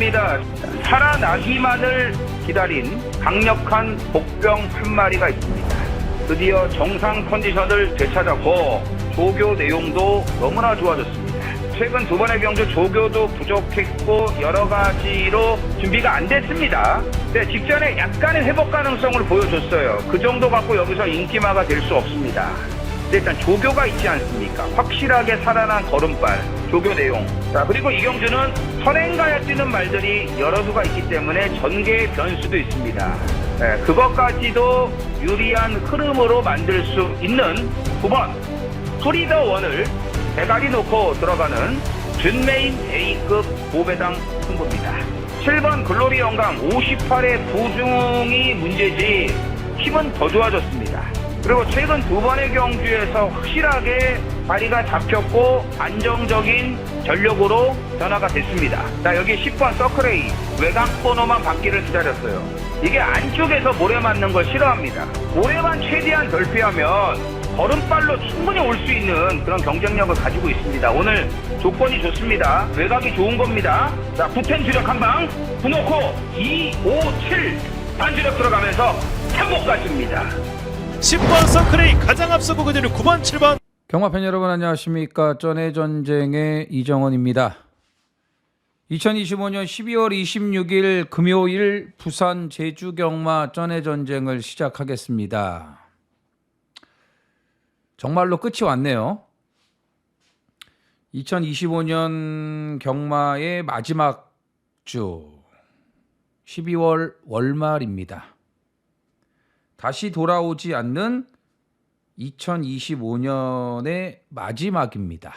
경주입니다. 살아나기만을 기다린 강력한 복병 한 마리가 있습니다. 드디어 정상 컨디션을 되찾았고 조교 내용도 너무나 좋아졌습니다. 최근 두 번의 경주 조교도 부족했고 여러 가지로 준비가 안 됐습니다. 네, 직전에 약간의 회복 가능성을 보여줬어요. 그 정도 갖고 여기서 인기마가 될 수 없습니다. 일단 조교가 있지 않습니까? 확실하게 살아난 걸음발, 조교 내용. 자, 그리고 이 경주는 선행가에 뛰는 말들이 여러 수가 있기 때문에 전개의 변수도 있습니다. 네, 그것까지도 유리한 흐름으로 만들 수 있는 9번 프리더 원을 대가리 놓고 들어가는 준메인 A급 보배당 승부입니다. 7번 글로리 영광 58의 부중이 문제지 힘은 더 좋아졌습니다. 그리고 최근 두 번의 경주에서 확실하게 다리가 잡혔고 안정적인 전력으로 변화가 됐습니다. 자, 여기 10번 서클레이 외곽 번호만 받기를 기다렸어요. 이게 안쪽에서 모래 맞는 걸 싫어합니다. 모래만 최대한 덜 피하면 걸음발로 충분히 올 수 있는 그런 경쟁력을 가지고 있습니다. 오늘 조건이 좋습니다. 외곽이 좋은 겁니다. 자, 9텐 주력 한방 부놓고 2, 5, 7 반주력 들어가면서 3목까지입니다. 10번 서클레이 가장 앞서고 그대로 9번 7번. 경마팬 여러분 안녕하십니까. 쩐의 전쟁의 이정원입니다. 2025년 12월 26일 금요일 부산 제주 경마 쩐의 전쟁을 시작하겠습니다. 정말로 끝이 왔네요. 2025년 경마의 마지막 주 12월 월말입니다. 다시 돌아오지 않는 2025년의 마지막입니다.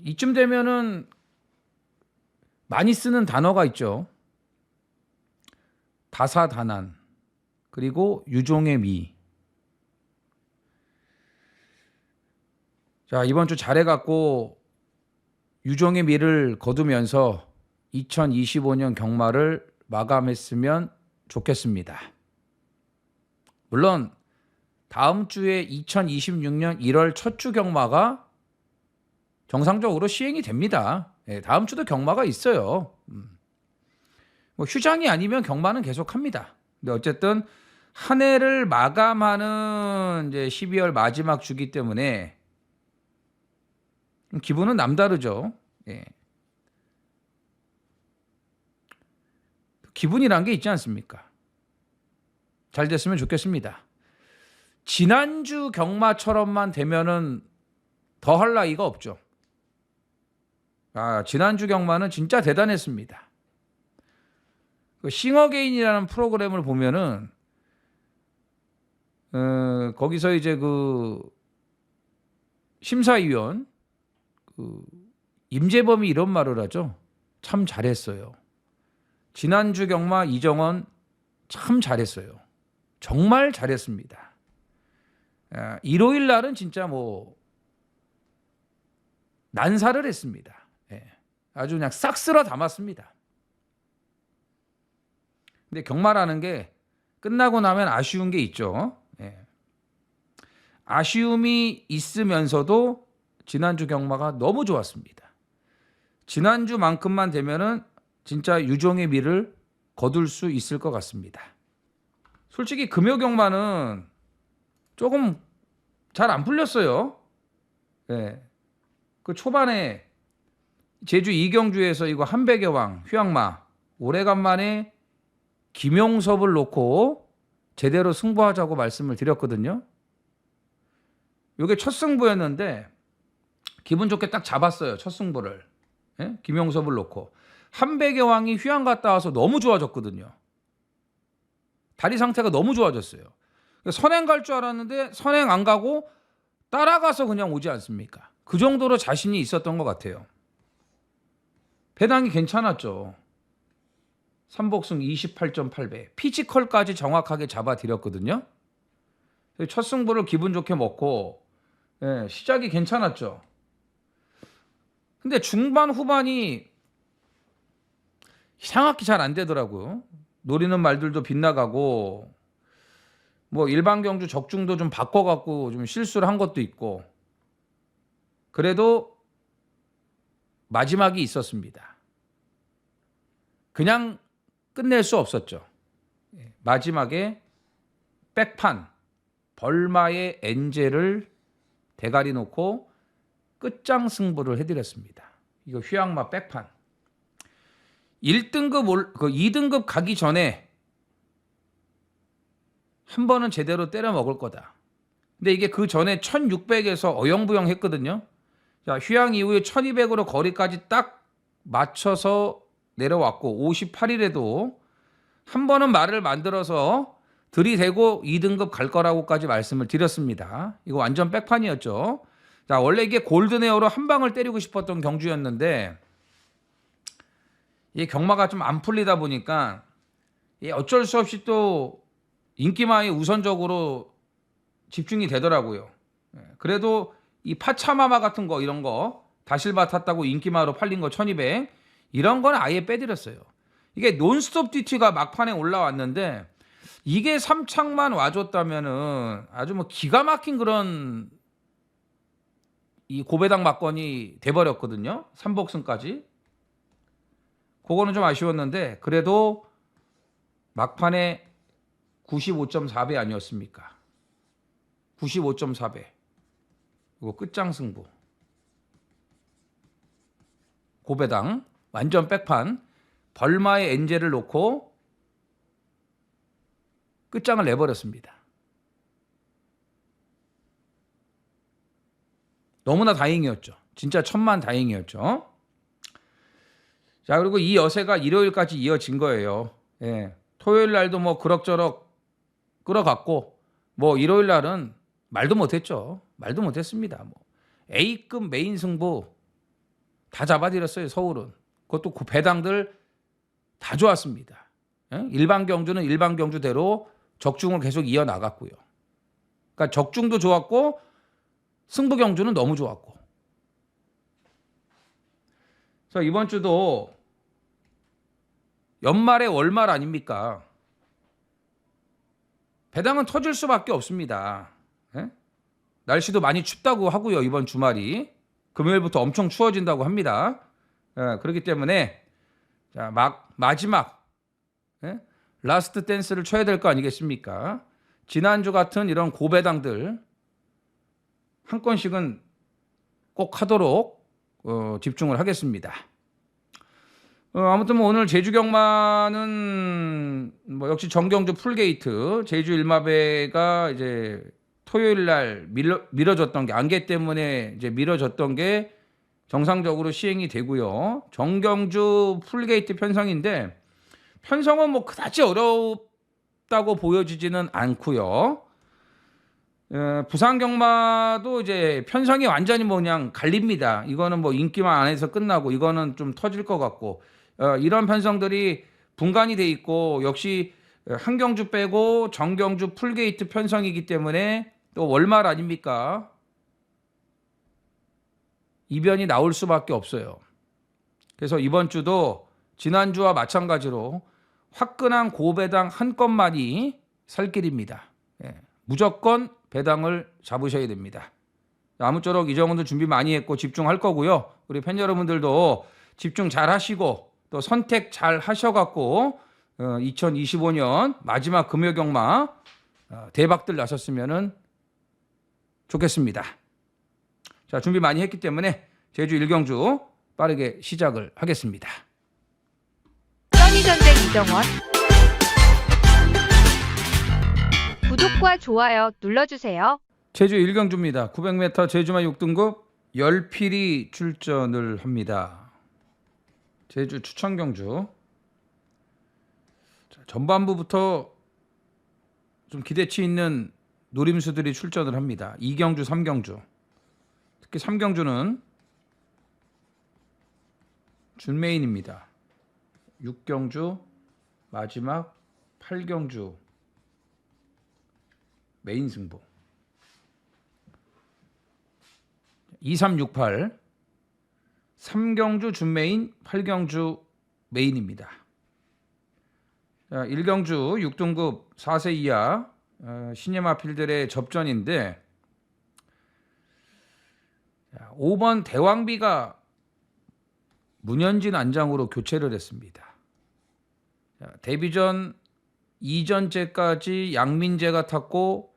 이쯤 되면은 많이 쓰는 단어가 있죠. 다사다난 그리고 유종의 미. 자, 이번 주 잘해갖고 유종의 미를 거두면서 2025년 경마를 마감했으면 좋겠습니다. 물론 다음 주에 2026년 1월 첫 주 경마가 정상적으로 시행이 됩니다. 예, 다음 주도 경마가 있어요. 뭐 휴장이 아니면 경마는 계속합니다. 근데 어쨌든 한 해를 마감하는 이제 12월 마지막 주기 때문에 기분은 남다르죠. 예. 기분이란 게 있지 않습니까? 잘 됐으면 좋겠습니다. 지난주 경마처럼만 되면은 더 할 나위가 없죠. 지난주 경마는 진짜 대단했습니다. 그 싱어게인이라는 프로그램을 보면은 거기서 이제 그 심사위원 임재범이 이런 말을 하죠. 참 잘했어요. 지난주 경마 이정원 참 잘했어요. 정말 잘했습니다. 일요일 날은 진짜 뭐 난사를 했습니다. 예. 아주 그냥 싹 쓸어 담았습니다. 근데 경마라는 게 끝나고 나면 아쉬운 게 있죠. 예. 아쉬움이 있으면서도 지난주 경마가 너무 좋았습니다. 지난주만큼만 되면은 진짜 유종의 미를 거둘 수 있을 것 같습니다. 솔직히 금요 경마는 조금 잘 안 풀렸어요. 예. 그 초반에 제주 이경주에서 이거 한백의 왕 휴양마 오래간만에 김용섭을 놓고 제대로 승부하자고 말씀을 드렸거든요. 이게 첫 승부였는데 기분 좋게 딱 잡았어요. 첫 승부를. 예? 김용섭을 놓고. 한백의 왕이 휴양 갔다 와서 너무 좋아졌거든요. 다리 상태가 너무 좋아졌어요. 선행 갈 줄 알았는데 선행 안 가고 따라가서 그냥 오지 않습니까? 그 정도로 자신이 있었던 것 같아요. 배당이 괜찮았죠. 삼복승 28.8배. 피지컬까지 정확하게 잡아드렸거든요. 첫 승부를 기분 좋게 먹고 시작이 괜찮았죠. 근데 중반 후반이 이상하게 잘 안 되더라고요. 노리는 말들도 빗나가고 뭐 일반 경주 적중도 좀 바꿔갖고 좀 실수를 한 것도 있고 그래도 마지막이 있었습니다. 그냥 끝낼 수 없었죠. 마지막에 백판 벌마의 엔젤을 대가리 놓고 끝장 승부를 해드렸습니다. 이거 휘황마 백판. 1등급, 2등급 가기 전에 한 번은 제대로 때려 먹을 거다. 근데 이게 그 전에 1600에서 어영부영 했거든요. 자, 휘황 이후에 1200으로 거리까지 딱 맞춰서 내려왔고 58일에도 한 번은 말을 만들어서 들이대고 2등급 갈 거라고까지 말씀을 드렸습니다. 이거 완전 백판이었죠. 자, 원래 이게 골든에어로 한 방을 때리고 싶었던 경주였는데 이 경마가 좀 안 풀리다 보니까 어쩔 수 없이 또 인기마에 우선적으로 집중이 되더라고요. 그래도 이 파차마마 같은 거 이런 거 다실바 탔다고 인기마로 팔린 거 1200 이런 건 아예 빼드렸어요. 이게 논스톱 DT가 막판에 올라왔는데 이게 3창만 와줬다면은 아주 뭐 기가 막힌 그런 이 고배당 막건이 돼버렸거든요. 3복승까지. 그거는 좀 아쉬웠는데 그래도 막판에 95.4배 아니었습니까? 95.4배. 이거 끝장 승부. 고배당 완전 백판 벌마의 엔젤을 놓고 끝장을 내버렸습니다. 너무나 다행이었죠. 진짜 천만 다행이었죠. 자, 그리고 이 여세가 일요일까지 이어진 거예요. 예. 토요일 날도 뭐 그럭저럭 끌어갔고 뭐 일요일 날은 말도 못했죠. 말도 못했습니다. 뭐 A급 메인 승부 다 잡아드렸어요. 서울은. 그것도 그 배당들 다 좋았습니다. 예? 일반 경주는 일반 경주대로 적중을 계속 이어나갔고요. 그러니까 적중도 좋았고 승부 경주는 너무 좋았고. 그래서 이번 주도 연말에 월말 아닙니까? 배당은 터질 수밖에 없습니다. 예? 날씨도 많이 춥다고 하고요. 이번 주말이 금요일부터 엄청 추워진다고 합니다. 예, 그렇기 때문에 자, 마지막 라스트 댄스를 쳐야 될 거 아니겠습니까? 지난주 같은 이런 고배당들 한 건씩은 꼭 하도록 집중을 하겠습니다. 아무튼 뭐 오늘 제주 경마는 뭐 역시 정경주 풀게이트 제주 일마배가 이제 토요일 날 미뤄졌던 게 안개 때문에 이제 미뤄졌던 게 정상적으로 시행이 되고요. 정경주 풀게이트 편성인데 편성은 뭐 그다지 어렵다고 보여지지는 않고요. 부산 경마도 이제 편성이 완전히 뭐 그냥 갈립니다. 이거는 뭐 인기만 안에서 끝나고 이거는 좀 터질 것 같고 이런 편성들이 분간이 돼 있고 역시 한경주 빼고 정경주 풀게이트 편성이기 때문에 또 월말 아닙니까? 이변이 나올 수밖에 없어요. 그래서 이번 주도 지난주와 마찬가지로 화끈한 고배당 한 건만이 살 길입니다. 무조건 배당을 잡으셔야 됩니다. 아무쪼록 이정훈도 준비 많이 했고 집중할 거고요. 우리 팬 여러분들도 집중 잘 하시고 또 선택 잘 하셔갖고 2025년 마지막 금요 경마 대박들 나셨으면 좋겠습니다. 자, 준비 많이 했기 때문에 제주 1경주 빠르게 시작을 하겠습니다. 써니전쟁 이정원 구독과 좋아요 눌러주세요. 제주 1경주입니다. 900m 제주마 6등급 열필이 출전을 합니다. 제주 추천경주. 자, 전반부부터 좀 기대치 있는 노림수들이 출전을 합니다. 2경주, 3경주. 특히 3경주는 준메인입니다. 6경주, 마지막 8경주 메인 승부. 2368 3경주 준메인, 8경주 메인입니다. 자, 1경주 6등급 4세 이하 신예마필들의 접전인데 5번 대왕비가 문현진 안장으로 교체를 했습니다. 자, 데뷔전 2전째까지 양민재가 탔고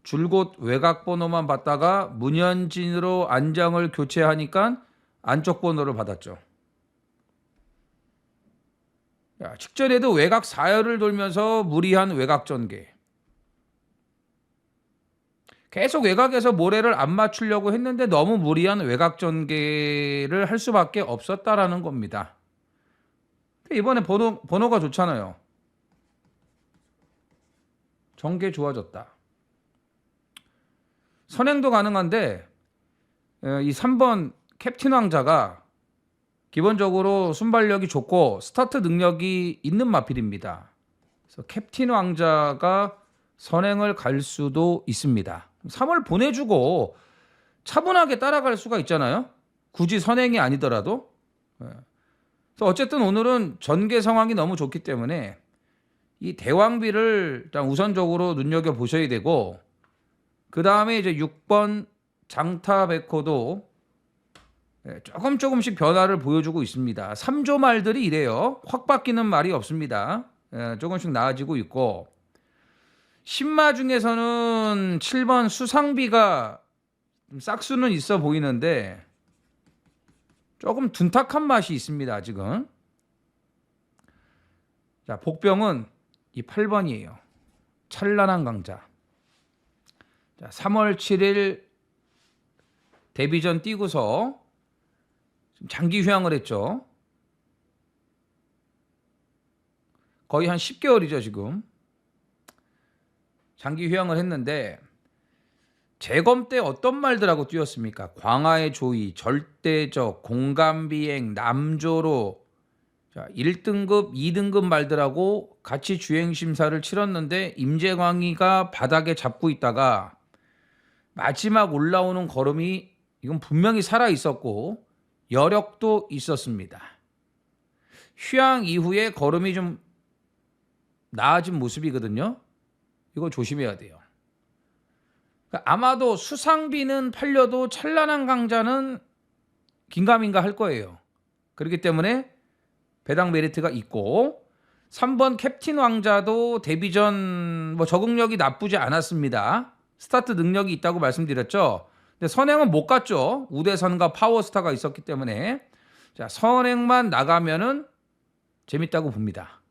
줄곧 외곽 번호만 받다가 문현진으로 안장을 교체하니까 안쪽 번호를 받았죠. 자, 직전에도 외곽 4열을 돌면서 무리한 외곽 전개. 계속 외곽에서 모래를 안 맞추려고 했는데 너무 무리한 외곽 전개를 할 수밖에 없었다라는 겁니다. 이번에 번호가 좋잖아요. 전개 좋아졌다. 선행도 가능한데 이 3번 캡틴 왕자가 기본적으로 순발력이 좋고 스타트 능력이 있는 마필입니다. 그래서 캡틴 왕자가 선행을 갈 수도 있습니다. 3월 보내주고 차분하게 따라갈 수가 있잖아요. 굳이 선행이 아니더라도. 그래서 어쨌든 오늘은 전개 상황이 너무 좋기 때문에 이 대왕비를 일단 우선적으로 눈여겨보셔야 되고, 그 다음에 이제 6번 장타백호도 조금씩 변화를 보여주고 있습니다. 3조 말들이 이래요. 확 바뀌는 말이 없습니다. 조금씩 나아지고 있고, 신마 중에서는 7번 수상비가 싹수는 있어 보이는데 조금 둔탁한 맛이 있습니다. 아직은. 자, 복병은 이 8번이에요. 찬란한 강자. 자, 3월 7일 데뷔전 뛰고서 장기 휴양을 했죠. 거의 한 10개월이죠, 지금. 장기 휴양을 했는데 재검 때 어떤 말들하고 뛰었습니까? 광화의 조이, 절대적, 공감비행, 남조로, 자, 1등급, 2등급 말들하고 같이 주행심사를 치렀는데 임재광이가 바닥에 잡고 있다가 마지막 올라오는 걸음이 이건 분명히 살아있었고 여력도 있었습니다. 휴양 이후에 걸음이 좀 나아진 모습이거든요. 이거 조심해야 돼요. 아마도 수상비는 팔려도 찬란한 강자는 긴가민가 할 거예요. 그렇기 때문에 배당 메리트가 있고, 3번 캡틴 왕자도 데뷔전 적응력이 나쁘지 않았습니다. 스타트 능력이 있다고 말씀드렸죠. 근데 선행은 못 갔죠. 우대선과 파워스타가 있었기 때문에. 자, 선행만 나가면은 재밌다고 봅니다.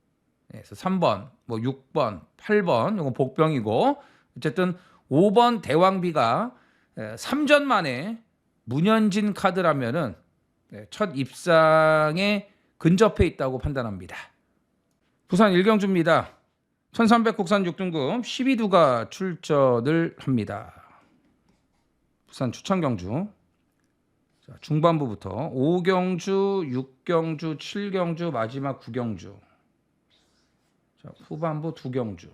그래서 3번, 6번, 8번 이건 복병이고, 어쨌든 5번 대왕비가 3전 만에 문현진 카드라면은 첫 입상에 근접해 있다고 판단합니다. 부산 일경주입니다. 1300 국산 6등급 12두가 출전을 합니다. 부산 추천경주. 자, 중반부부터 5경주, 6경주, 7경주, 마지막 9경주. 자, 후반부 2경주.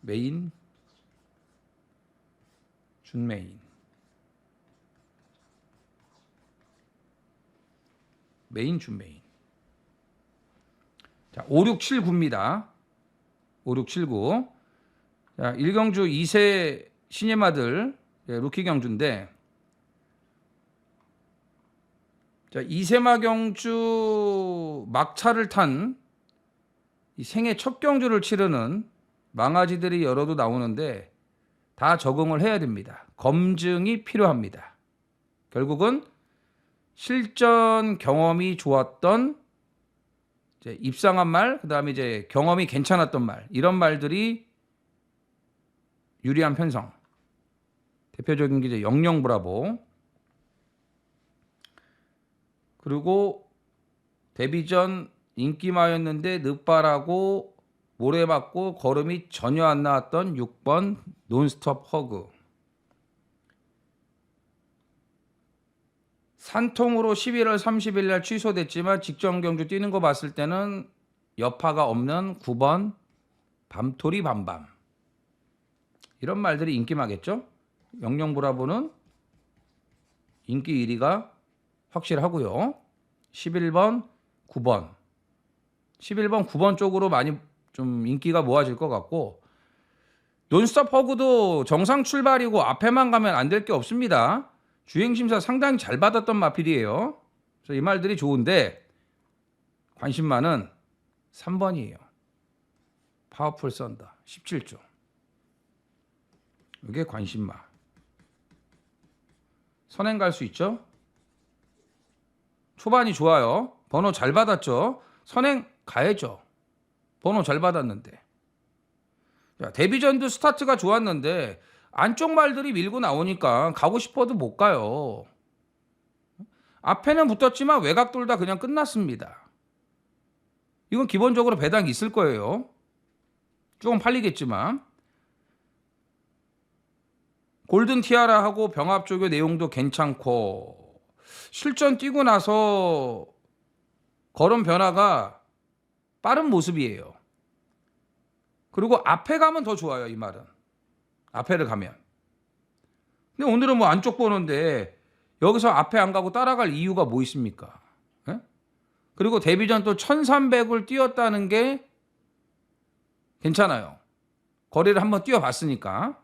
메인, 준메인. 메인, 준메인. 자, 5, 6, 7, 9입니다. 5, 6, 7, 9. 자, 1경주 2세 신예마들 루키 경주인데, 자, 2세마 경주 막차를 탄 이 생애 첫 경주를 치르는 망아지들이 여러도 나오는데 다 적응을 해야 됩니다. 검증이 필요합니다. 결국은 실전 경험이 좋았던 이제 입상한 말, 그다음에 이제 경험이 괜찮았던 말, 이런 말들이 유리한 편성. 대표적인 게 이제 영영브라보. 그리고 데뷔전 인기마였는데 늦발하고 모래 맞고 걸음이 전혀 안 나왔던 6번 논스톱 허그. 산통으로 11월 30일 날 취소됐지만 직전 경주 뛰는 거 봤을 때는 여파가 없는 9번 밤토리 밤밤. 이런 말들이 인기마겠죠? 영영브라보는 인기 1위가 확실하고요. 11번, 9번. 11번, 9번 쪽으로 많이 좀 인기가 모아질 것 같고, 논스톱 허그도 정상 출발이고 앞에만 가면 안 될 게 없습니다. 주행심사 상당히 잘 받았던 마필이에요. 그래서 이 말들이 좋은데 관심만은 3번이에요. 파워풀 썬더 17조. 이게 관심마. 선행 갈 수 있죠? 초반이 좋아요. 번호 잘 받았죠? 선행 가야죠. 번호 잘 받았는데. 자, 데뷔전도 스타트가 좋았는데 안쪽 말들이 밀고 나오니까 가고 싶어도 못 가요. 앞에는 붙었지만 외곽 돌다 그냥 끝났습니다. 이건 기본적으로 배당 있을 거예요. 조금 팔리겠지만. 골든 티아라하고 병합 조교 내용도 괜찮고 실전 뛰고 나서 걸음 변화가 빠른 모습이에요. 그리고 앞에 가면 더 좋아요. 이 말은. 앞에를 가면. 근데 오늘은 뭐 안쪽 보는데 여기서 앞에 안 가고 따라갈 이유가 뭐 있습니까? 에? 그리고 데뷔전 또 1300을 뛰었다는 게 괜찮아요. 거리를 한번 뛰어봤으니까.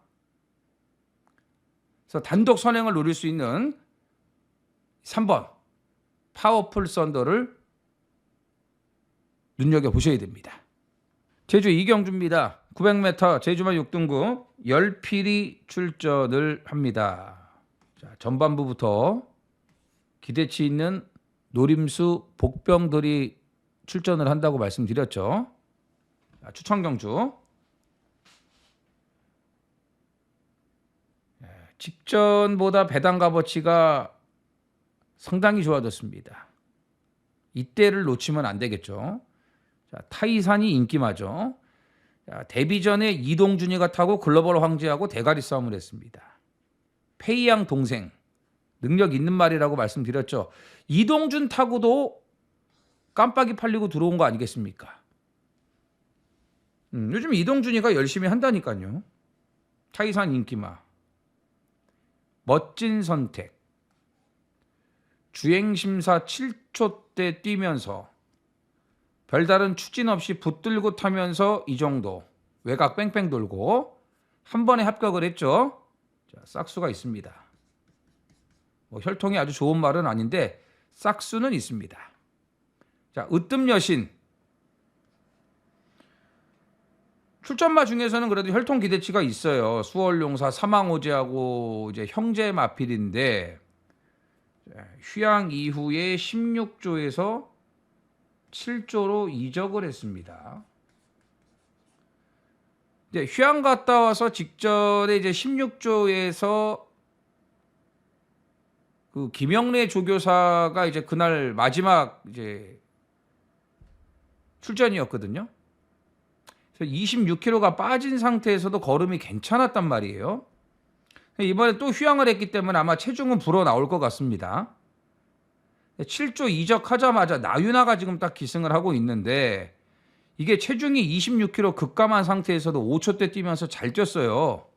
그래서 단독 선행을 노릴 수 있는 3번 파워풀 썬더를 눈여겨보셔야 됩니다. 제주 이경주입니다. 900m 제주마 6등급 10필이 출전을 합니다. 자, 전반부부터 기대치 있는 노림수 복병들이 출전을 한다고 말씀드렸죠. 자, 추천 경주. 직전보다 배당 값어치가 상당히 좋아졌습니다. 이때를 놓치면 안 되겠죠. 자, 타이산이 인기마죠. 자, 데뷔전에 이동준이가 타고 글로벌 황제하고 대가리 싸움을 했습니다. 페이양 동생 능력 있는 말이라고 말씀드렸죠. 이동준 타고도 깜빡이 팔리고 들어온 거 아니겠습니까? 요즘 이동준이가 열심히 한다니까요. 타이산 인기마. 멋진 선택. 주행심사 7초 때 뛰면서 별다른 추진 없이 붙들고 타면서 이 정도. 외곽 뺑뺑 돌고 한 번에 합격을 했죠. 자, 싹수가 있습니다. 뭐 혈통이 아주 좋은 말은 아닌데 싹수는 있습니다. 자, 으뜸 여신. 출전마 중에서는 그래도 혈통 기대치가 있어요. 수월용사 사망호재하고 이제 형제 마필인데 휴양 이후에 16조에서 7조로 이적을 했습니다. 이제 휴양 갔다 와서 직전에 이제 16조에서 그 김영래 조교사가 이제 그날 마지막 이제 출전이었거든요. 26kg가 빠진 상태에서도 걸음이 괜찮았단 말이에요. 이번에 또 휴양을 했기 때문에 아마 체중은 불어 나올 것 같습니다. 7조 이적하자마자 나윤아가 지금 딱 기승을 하고 있는데 이게 체중이 26kg 급감한 상태에서도 5초대 뛰면서 잘 뛰었어요.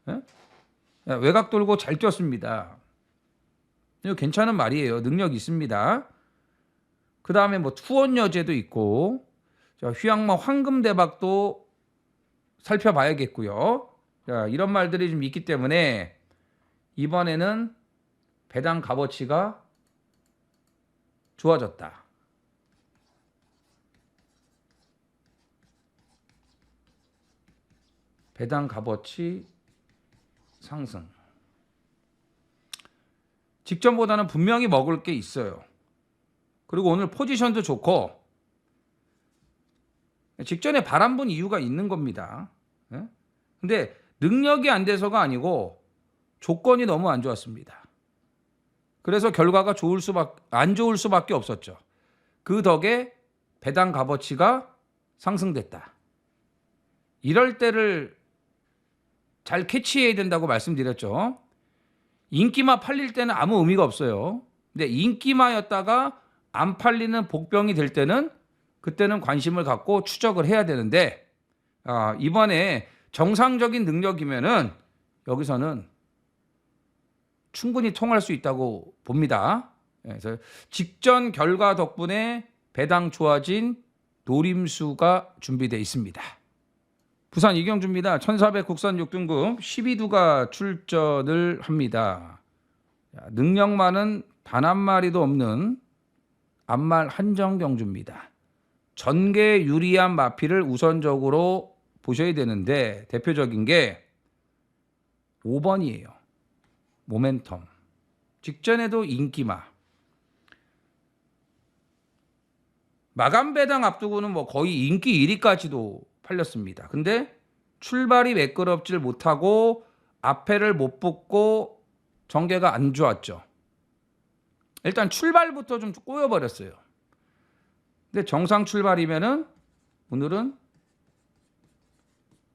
예? 외곽 돌고 잘 뛰었습니다. 이거 괜찮은 말이에요. 능력 있습니다. 그 다음에 뭐 투원여제도 있고 자, 휴양마 황금대박도 살펴봐야겠고요. 자, 이런 말들이 좀 있기 때문에 이번에는 배당 값어치가 좋아졌다. 배당 값어치 상승. 직전보다는 분명히 먹을 게 있어요. 그리고 오늘 포지션도 좋고 직전에 바람 분 이유가 있는 겁니다. 근데 능력이 안 돼서가 아니고 조건이 너무 안 좋았습니다. 그래서 결과가 안 좋을 수밖에 없었죠. 그 덕에 배당 값어치가 상승됐다. 이럴 때를 잘 캐치해야 된다고 말씀드렸죠. 인기마 팔릴 때는 아무 의미가 없어요. 근데 인기마였다가 안 팔리는 복병이 될 때는 그때는 관심을 갖고 추적을 해야 되는데 이번에 정상적인 능력이면은 여기서는 충분히 통할 수 있다고 봅니다. 그래서 직전 결과 덕분에 배당 좋아진 노림수가 준비되어 있습니다. 부산 이경주입니다. 1400 국산 6등급 12두가 출전을 합니다. 능력 많은 단 한 마리도 없는 앞말 한정 경주입니다. 전개 유리한 마필을 우선적으로 보셔야 되는데 대표적인 게 5번이에요. 모멘텀. 직전에도 인기마. 마감 배당 앞두고는 뭐 거의 인기 1위까지도 팔렸습니다. 근데 출발이 매끄럽질 못하고 앞에를 못 붙고 전개가 안 좋았죠. 일단 출발부터 좀 꼬여버렸어요. 근데 정상 출발이면은 오늘은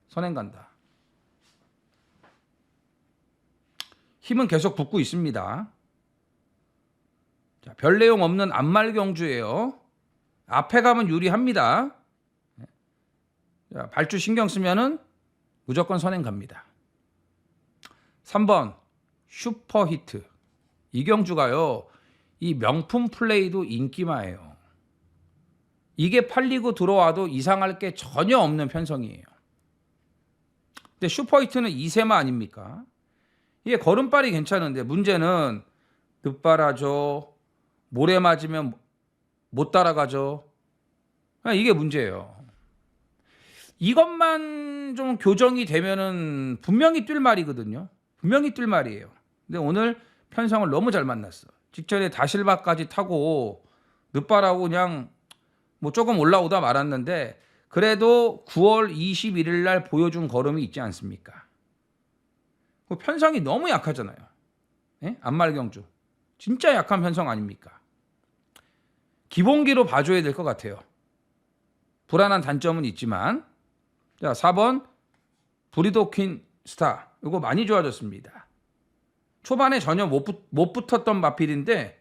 선행 간다. 힘은 계속 붙고 있습니다. 자, 별 내용 없는 앞말 경주예요. 앞에 가면 유리합니다. 자, 발주 신경 쓰면은 무조건 선행 갑니다. 3번 슈퍼히트. 이 경주가요. 이 명품 플레이도 인기마예요. 이게 팔리고 들어와도 이상할 게 전혀 없는 편성이에요. 근데 슈퍼히트는 2세마 아닙니까? 이게 걸음발이 괜찮은데 문제는 늦바라죠. 모래 맞으면 못 따라가죠. 이게 문제예요. 이것만 좀 교정이 되면은 분명히 뛸 말이거든요. 분명히 뛸 말이에요. 근데 오늘 편성을 너무 잘 만났어. 직전에 다실바까지 타고 늦바라고 그냥 뭐 조금 올라오다 말았는데 그래도 9월 21일 날 보여준 걸음이 있지 않습니까? 그 편성이 너무 약하잖아요. 예? 앞말경주. 진짜 약한 편성 아닙니까? 기본기로 봐줘야 될 것 같아요. 불안한 단점은 있지만. 자, 4번 브리도퀸 스타. 이거 많이 좋아졌습니다. 초반에 전혀 못 붙었던 마필인데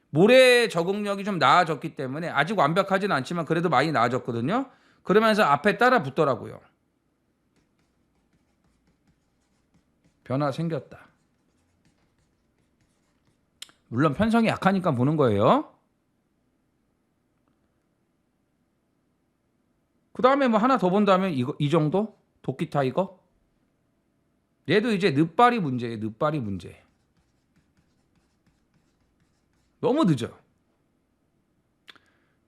모래 적응력이 좀 나아졌기 때문에 아직 완벽하진 않지만 그래도 많이 나아졌거든요. 그러면서 앞에 따라 붙더라고요. 변화 생겼다. 물론 편성이 약하니까 보는 거예요. 그 다음에 뭐 하나 더 본다면 이 정도? 도끼 타이거? 얘도 이제 늦발이 문제예요. 늦발이 문제. 너무 늦어.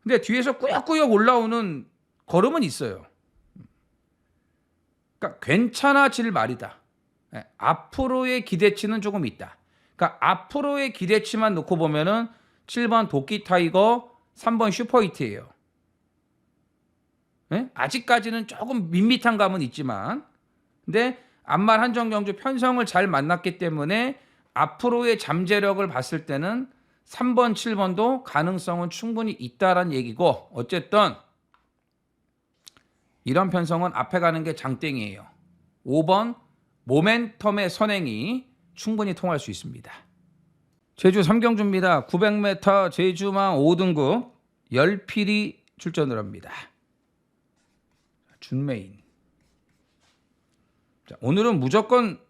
근데 뒤에서 꾸역꾸역 올라오는 걸음은 있어요. 그러니까 괜찮아질 말이다. 앞으로의 기대치는 조금 있다. 그러니까 앞으로의 기대치만 놓고 보면은 7번 도끼 타이거, 3번 슈퍼히트예요. 아직까지는 조금 밋밋한 감은 있지만 근데 앞말 한정경주 편성을 잘 만났기 때문에 앞으로의 잠재력을 봤을 때는 3번, 7번도 가능성은 충분히 있다라는 얘기고 어쨌든 이런 편성은 앞에 가는 게 장땡이에요. 5번 모멘텀의 선행이 충분히 통할 수 있습니다. 제주 3경주입니다. 900m 제주망 5등급 10필이 출전을 합니다. 준메인. 자, 오늘은 무조건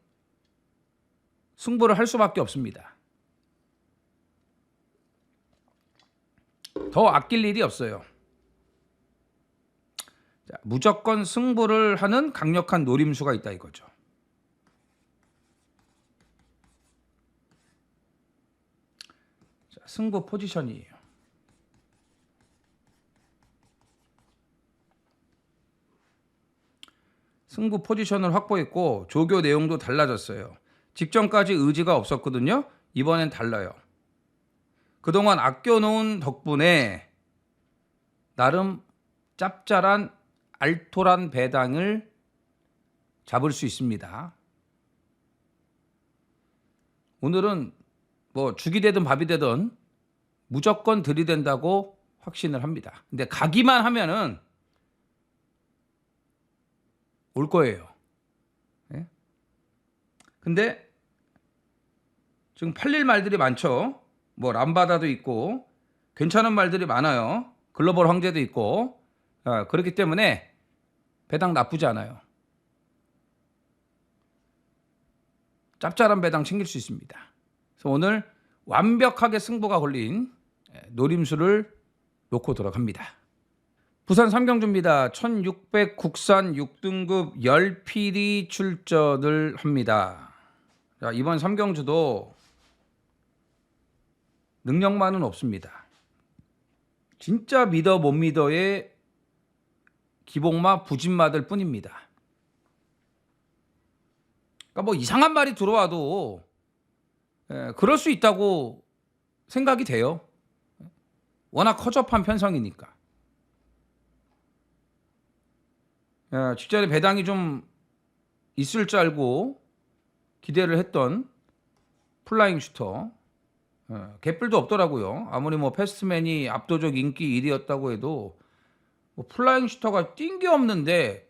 승부를 할 수밖에 없습니다. 더 아낄 일이 없어요. 자, 무조건 승부를 하는 강력한 노림수가 있다 이거죠. 자, 승부 포지션이에요. 승부 포지션을 확보했고 조교 내용도 달라졌어요. 직전까지 의지가 없었거든요. 이번엔 달라요. 그동안 아껴놓은 덕분에 나름 짭짤한 알토란 배당을 잡을 수 있습니다. 오늘은 뭐 죽이 되든 밥이 되든 무조건 들이댄다고 확신을 합니다. 근데 가기만 하면은 올 거예요. 예? 근데 지금 팔릴 말들이 많죠. 뭐 람바다도 있고 괜찮은 말들이 많아요. 글로벌 황제도 있고 그렇기 때문에 배당 나쁘지 않아요. 짭짤한 배당 챙길 수 있습니다. 그래서 오늘 완벽하게 승부가 걸린 노림수를 놓고 들어갑니다. 부산 3경주입니다. 1600 국산 6등급 10필이 출전을 합니다. 자, 이번 3경주도 능력만은 없습니다. 진짜 믿어 못 믿어의 기복마 부진마들 뿐입니다. 그러니까 뭐 이상한 말이 들어와도 그럴 수 있다고 생각이 돼요. 워낙 허접한 편성이니까. 직전에 배당이 좀 있을 줄 알고 기대를 했던 플라잉 슈터 개뿔도 없더라고요. 아무리 뭐 패스트맨이 압도적 인기 1위였다고 해도 뭐 플라잉 슈터가 뛴 게 없는데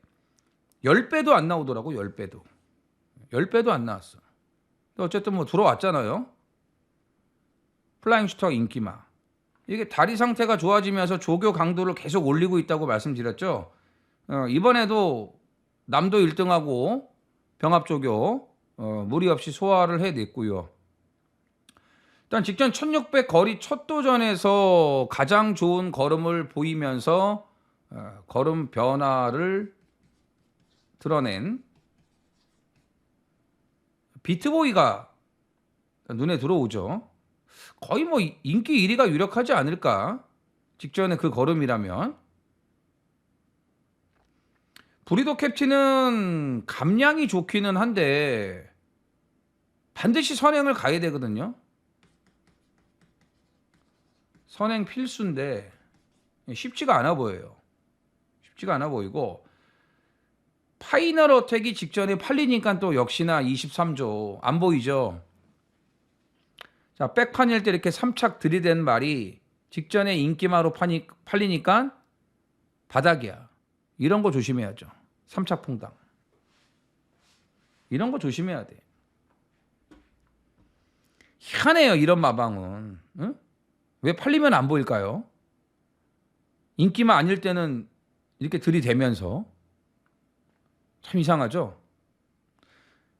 10배도 안 나오더라고. 10배도 안 나왔어. 어쨌든 뭐 들어왔잖아요. 플라잉 슈터 인기마. 이게 다리 상태가 좋아지면서 조교 강도를 계속 올리고 있다고 말씀드렸죠. 이번에도 남도 1등하고 병합조교 무리 없이 소화를 해냈고요. 일단 직전 1600 거리 첫 도전에서 가장 좋은 걸음을 보이면서 걸음 변화를 드러낸 비트보이가 눈에 들어오죠. 거의 뭐 인기 1위가 유력하지 않을까? 직전에 그 걸음이라면. 브리도 캡틴은 감량이 좋기는 한데 반드시 선행을 가야 되거든요. 선행 필수인데 쉽지가 않아 보여요. 쉽지가 않아 보이고 파이널 어택이 직전에 팔리니까 또 역시나 23조 안 보이죠. 자, 백판일 때 이렇게 3착 들이댄 말이 직전에 인기마로 팔리니까 바닥이야. 이런 거 조심해야죠. 3착 퐁당. 이런 거 조심해야 돼. 희한해요, 이런 마방은. 응? 왜 팔리면 안 보일까요? 인기만 아닐 때는 이렇게 들이대면서. 참 이상하죠?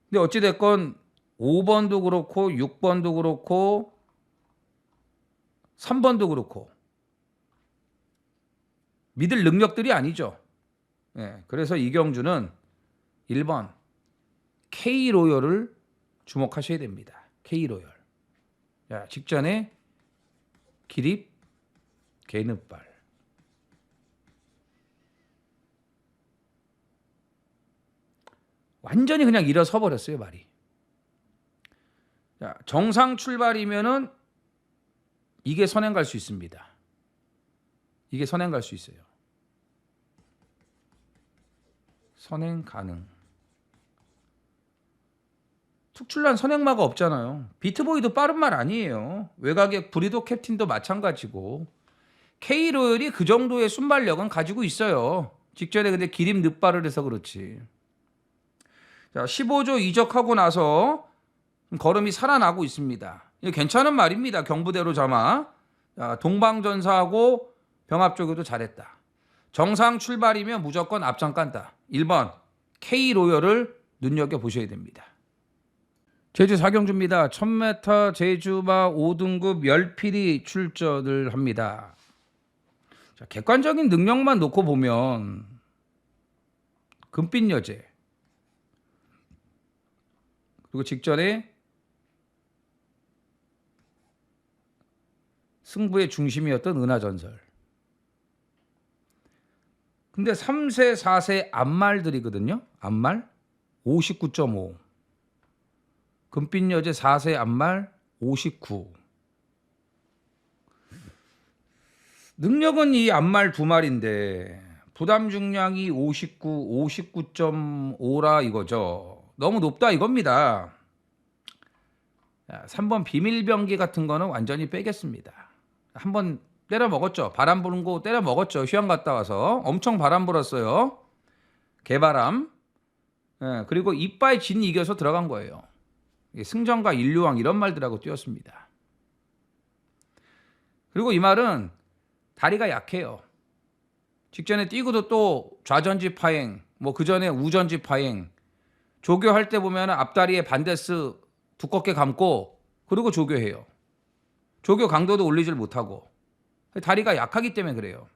근데 어찌됐건 5번도 그렇고 6번도 그렇고 3번도 그렇고 믿을 능력들이 아니죠. 그래서 이경주는 1번 K로열을 주목하셔야 됩니다. K로열. 직전에 기립, 개늪발. 완전히 그냥 일어서 버렸어요, 말이. 자, 정상 출발이면은 이게 선행 갈 수 있습니다. 이게 선행 갈 수 있어요. 선행 가능. 특출난 선행마가 없잖아요. 비트보이도 빠른 말 아니에요. 외곽의 브리도 캡틴도 마찬가지고 K로열이 그 정도의 순발력은 가지고 있어요. 직전에 근데 기립 늪발을 해서 그렇지. 자, 15조 이적하고 나서 걸음이 살아나고 있습니다. 이거 괜찮은 말입니다. 경부대로 잡아. 동방전사하고 병합조교도 잘했다. 정상 출발이면 무조건 앞장 깐다. 1번 K로열을 눈여겨보셔야 됩니다. 제주 사경주입니다. 1000m 제주마 5등급 열필이 출전을 합니다. 자, 객관적인 능력만 놓고 보면 금빛 여제 그리고 직전에 승부의 중심이었던 은하전설. 근데 3세, 4세 앞말들이거든요. 앞말 59.5. 금빛 여제 4세 앞말 59. 능력은 이 앞말 두 말인데 부담 중량이 59, 59.5라 이거죠. 너무 높다 이겁니다. 3번 비밀병기 같은 거는 완전히 빼겠습니다. 한번 때려 먹었죠. 바람 부는 거 때려 먹었죠. 휴양 갔다 와서 엄청 바람 불었어요. 개바람. 그리고 이빠이 진 이겨서 들어간 거예요. 승전과 인류왕 이런 말들하고 뛰었습니다. 그리고 이 말은 다리가 약해요. 직전에 뛰고도 또 좌전지 파행, 뭐 그 전에 우전지 파행. 조교할 때 보면 앞다리에 반데스 두껍게 감고 그리고 조교해요. 조교 강도도 올리질 못하고 다리가 약하기 때문에 그래요.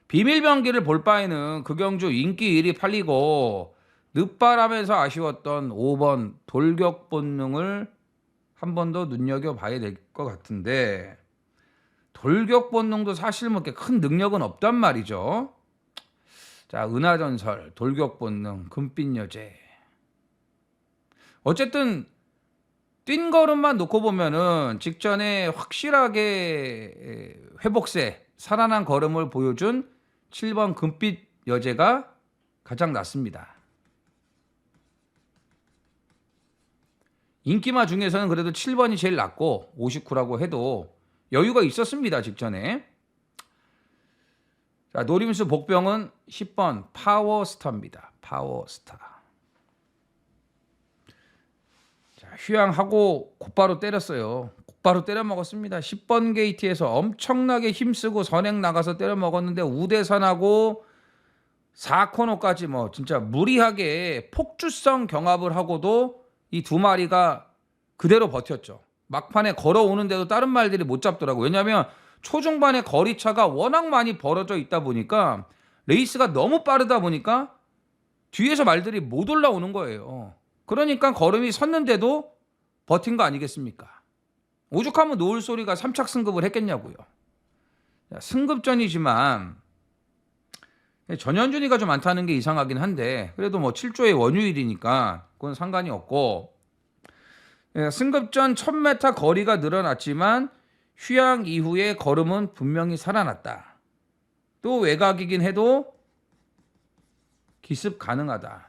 비밀병기를 볼 바에는 그 경주 인기 1위 팔리고 늪바람에서 아쉬웠던 5번 돌격 본능을 한 번 더 눈여겨봐야 될 것 같은데 돌격 본능도 사실 뭐 이렇게 큰 능력은 없단 말이죠. 자, 은하전설, 돌격 본능, 금빛 여제. 어쨌든 뛴 걸음만 놓고 보면은 직전에 확실하게 회복세, 살아난 걸음을 보여준 7번 금빛 여제가 가장 낫습니다. 인기마 중에서는 그래도 7번이 제일 낫고 59라고 해도 여유가 있었습니다. 직전에. 자, 노림수 복병은 10번 파워스타입니다. 파워스타. 자, 휴양하고 곧바로 때렸어요. 곧바로 때려 먹었습니다. 10번 게이트에서 엄청나게 힘쓰고 선행 나가서 때려 먹었는데 우대산하고 4코너까지 뭐 진짜 무리하게 폭주성 경합을 하고도 이 두 마리가 그대로 버텼죠. 막판에 걸어오는데도 다른 말들이 못 잡더라고요. 왜냐하면 초중반에 거리차가 워낙 많이 벌어져 있다 보니까 레이스가 너무 빠르다 보니까 뒤에서 말들이 못 올라오는 거예요. 그러니까 걸음이 섰는데도 버틴 거 아니겠습니까? 오죽하면 노을 소리가 3착 승급을 했겠냐고요. 승급전이지만 전현준이가 좀 안 타는 게 이상하긴 한데 그래도 뭐 7조의 원유일이니까 그건 상관이 없고, 승급전 1000m 거리가 늘어났지만 휴양 이후에 걸음은 분명히 살아났다. 또 외곽이긴 해도 기습 가능하다.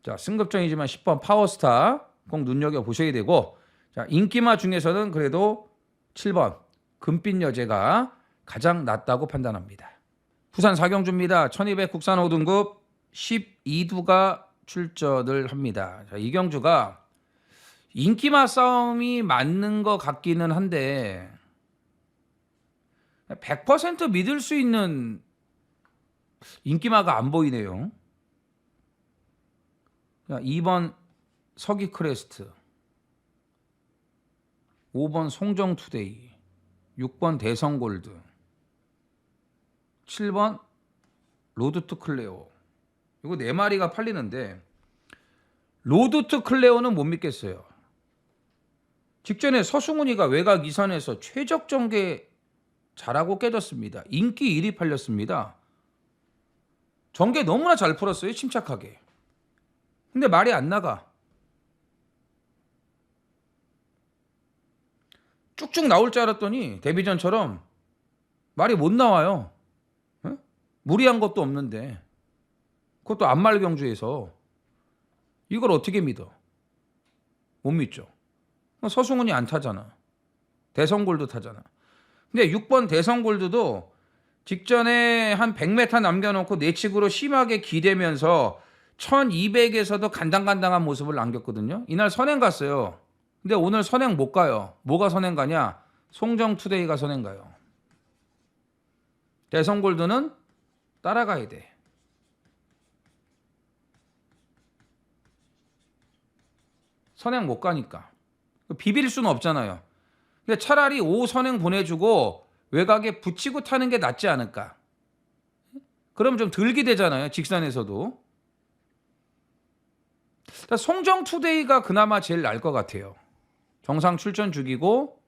자, 승급전이지만 10번 파워스타 꼭 눈여겨보셔야 되고, 자, 인기마 중에서는 그래도 7번 금빛 여제가 가장 낫다고 판단합니다. 부산 사경주입니다. 1200 국산 5등급 12두가 출전을 합니다. 자, 이 경주가 인기마 싸움이 맞는 것 같기는 한데 100% 믿을 수 있는 인기마가 안 보이네요. 자, 2번 서기 크레스트, 5번 송정투데이, 6번 대성골드, 7번 로드투 클레오. 이거 4마리가 팔리는데 로드투 클레오는 못 믿겠어요. 직전에 서승훈이가 외곽 2선에서 최적 전개 잘하고 깨졌습니다. 인기 1위 팔렸습니다. 전개 너무나 잘 풀었어요. 침착하게. 근데 말이 안 나가. 쭉쭉 나올 줄 알았더니 데뷔전처럼 말이 못 나와요. 에? 무리한 것도 없는데, 그것도 안말 경주에서 이걸 어떻게 믿어? 못 믿죠. 서승훈이 안 타잖아. 대성골드 타잖아. 근데 6번 대성골드도 직전에 한 100m 남겨놓고 내측으로 심하게 기대면서 1200에서도 간당간당한 모습을 남겼거든요. 이날 선행 갔어요. 근데 오늘 선행 못 가요. 뭐가 선행 가냐? 송정투데이가 선행 가요. 대성골드는 따라가야 돼. 선행 못 가니까. 비빌 수는 없잖아요. 근데 차라리 5선행 보내주고 외곽에 붙이고 타는 게 낫지 않을까. 그럼 좀 덜 기대잖아요. 직선에서도. 송정투데이가 그나마 제일 나을 것 같아요. 정상 출전 중이고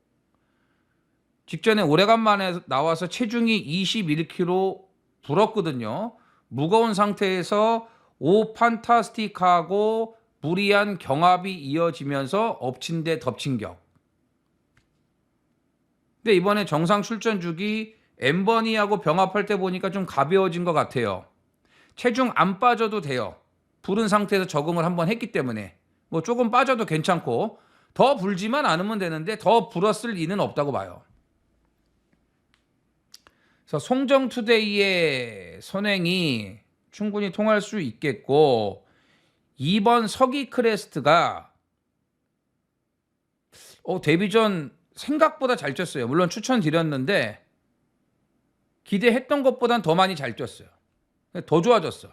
직전에 오래간만에 나와서 체중이 21kg 불었거든요. 무거운 상태에서 5 판타스틱하고 무리한 경합이 이어지면서 엎친 데 덮친 격. 근데 이번에 정상 출전 주기 엠버니하고 병합할 때 보니까 좀 가벼워진 것 같아요. 체중 안 빠져도 돼요. 부른 상태에서 적응을 한번 했기 때문에 뭐 조금 빠져도 괜찮고 더 불지만 않으면 되는데 더 불었을 리는 없다고 봐요. 그래서 송정투데이의 선행이 충분히 통할 수 있겠고 2번 서기 크레스트가 데뷔전 생각보다 잘 뛰었어요. 물론 추천드렸는데 기대했던 것보단 더 많이 잘 뛰었어요. 더 좋아졌어.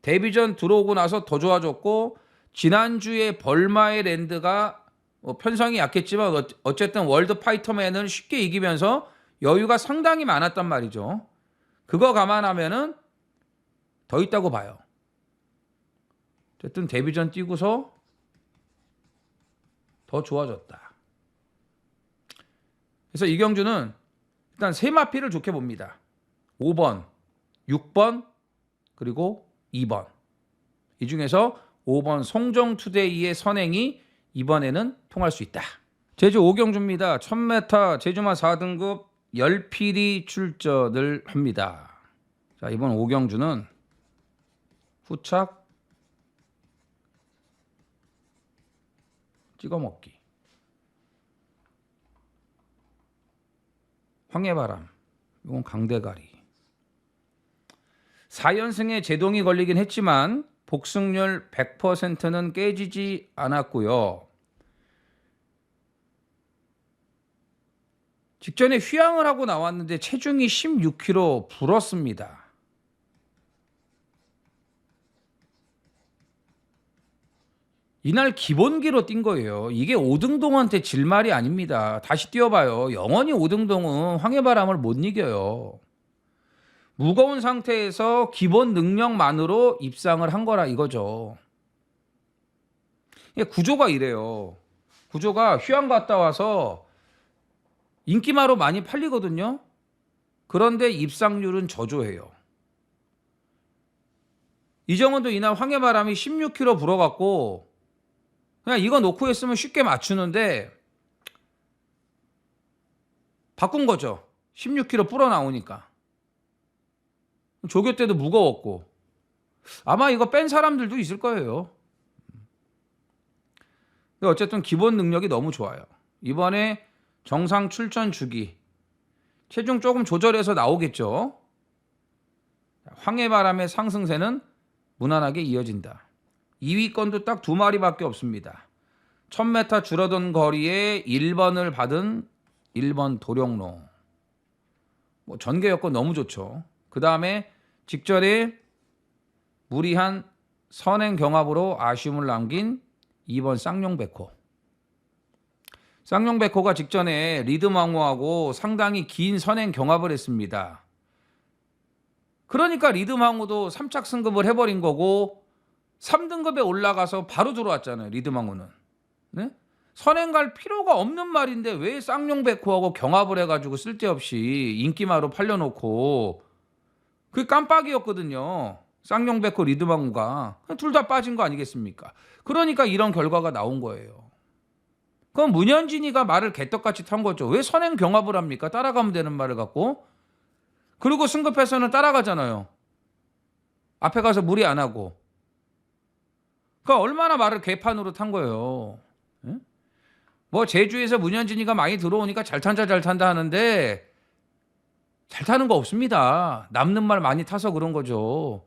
데뷔전 들어오고 나서 더 좋아졌고 지난주에 벌마의 랜드가 편성이 약했지만 어쨌든 월드 파이터맨을 쉽게 이기면서 여유가 상당히 많았단 말이죠. 그거 감안하면은 더 있다고 봐요. 어쨌든 데뷔전 뛰고서 더 좋아졌다. 그래서 이경주는 일단 세 마피를 좋게 봅니다. 5번, 6번, 그리고 2번. 이 중에서 5번 송정투데이의 선행이 이번에는 통할 수 있다. 제주 오경주입니다. 1000m 제주마 4등급 10필이 출전을 합니다. 자, 이번 오경주는 후착 찍어먹기, 황해바람, 이건 강대가리. 4연승에 제동이 걸리긴 했지만 복승률 100%는 깨지지 않았고요. 직전에 휴양을 하고 나왔는데 체중이 16kg 불었습니다. 이날 기본기로 뛴 거예요. 이게 오등동한테 질 말이 아닙니다. 다시 뛰어봐요. 영원히 오등동은 황해바람을 못 이겨요. 무거운 상태에서 기본 능력만으로 입상을 한 거라 이거죠. 구조가 이래요. 구조가 휴양 갔다 와서 인기마로 많이 팔리거든요. 그런데 입상률은 저조해요. 이정은도 이날 황해바람이 16kg 불어갖고 그냥 이거 놓고 했으면 쉽게 맞추는데 바꾼 거죠. 16kg 불어 나오니까. 조교 때도 무거웠고 아마 이거 뺀 사람들도 있을 거예요. 근데 어쨌든 기본 능력이 너무 좋아요. 이번에 정상 출전 주기 체중 조금 조절해서 나오겠죠. 황해바람의 상승세는 무난하게 이어진다. 2위권도 딱 2마리밖에 없습니다. 1000m 줄어든 거리에 1번을 받은 1번 도룡로. 전개 여건 너무 좋죠. 그 다음에 직전에 무리한 선행 경합으로 아쉬움을 남긴 2번 쌍용백호. 쌍용백호가 직전에 리드망우하고 상당히 긴 선행 경합을 했습니다. 그러니까 리드망우도 3착 승급을 해버린 거고 3등급에 올라가서 바로 들어왔잖아요. 리드망우는. 네? 선행 갈 필요가 없는 말인데 왜 쌍용백호하고 경합을 해가지고 쓸데없이 인기마로 팔려놓고 그게 깜빡이었거든요. 쌍용백호 리드망우가. 둘 다 빠진 거 아니겠습니까? 그러니까 이런 결과가 나온 거예요. 그럼 문현진이가 말을 개떡같이 탄 거죠. 왜 선행 경합을 합니까? 따라가면 되는 말을 갖고. 그리고 승급해서는 따라가잖아요. 앞에 가서 무리 안 하고. 그러니까 얼마나 말을 개판으로 탄 거예요. 예? 뭐 제주에서 문현진이가 많이 들어오니까 잘 탄다 잘 탄다 하는데 잘 타는 거 없습니다. 남는 말 많이 타서 그런 거죠.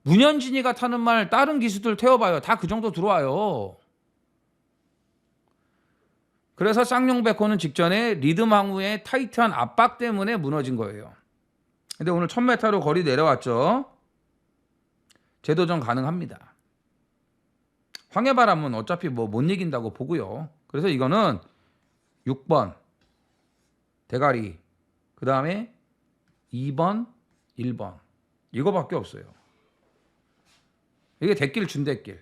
문현진이가 타는 말 다른 기수들 태워봐요. 다 그 정도 들어와요. 그래서 쌍용백호는 직전에 리드망우의 타이트한 압박 때문에 무너진 거예요. 근데 오늘 1000m로 거리 내려왔죠. 재도전 가능합니다. 황해바람은 어차피 뭐 못 이긴다고 보고요. 그래서 이거는 6번 대가리, 그 다음에 2번, 1번 이거밖에 없어요. 이게 대길 준대길.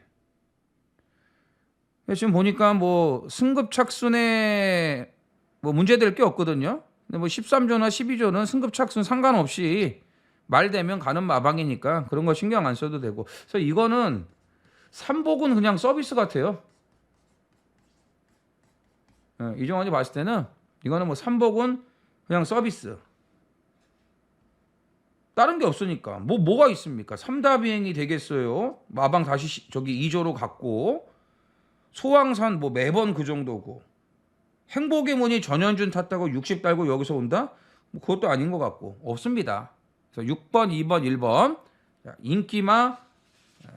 지금 보니까 뭐 승급 착순에 뭐 문제될 게 없거든요. 근데 뭐 13조나 12조는 승급 착순 상관없이 말 되면 가는 마방이니까 그런 거 신경 안 써도 되고. 그래서 이거는 삼복은 그냥 서비스 같아요. 이종환이 봤을 때는 이거는 뭐 삼복은 그냥 서비스. 다른 게 없으니까 뭐가 있습니까? 3다 비행이 되겠어요. 마방 다시 저기 2조로 갔고 소왕산 뭐 매번 그 정도고 행복의 문이 전현준 탔다고 60 달고 여기서 온다? 뭐 그것도 아닌 것 같고 없습니다. 그래서 6번, 2번, 1번 인기마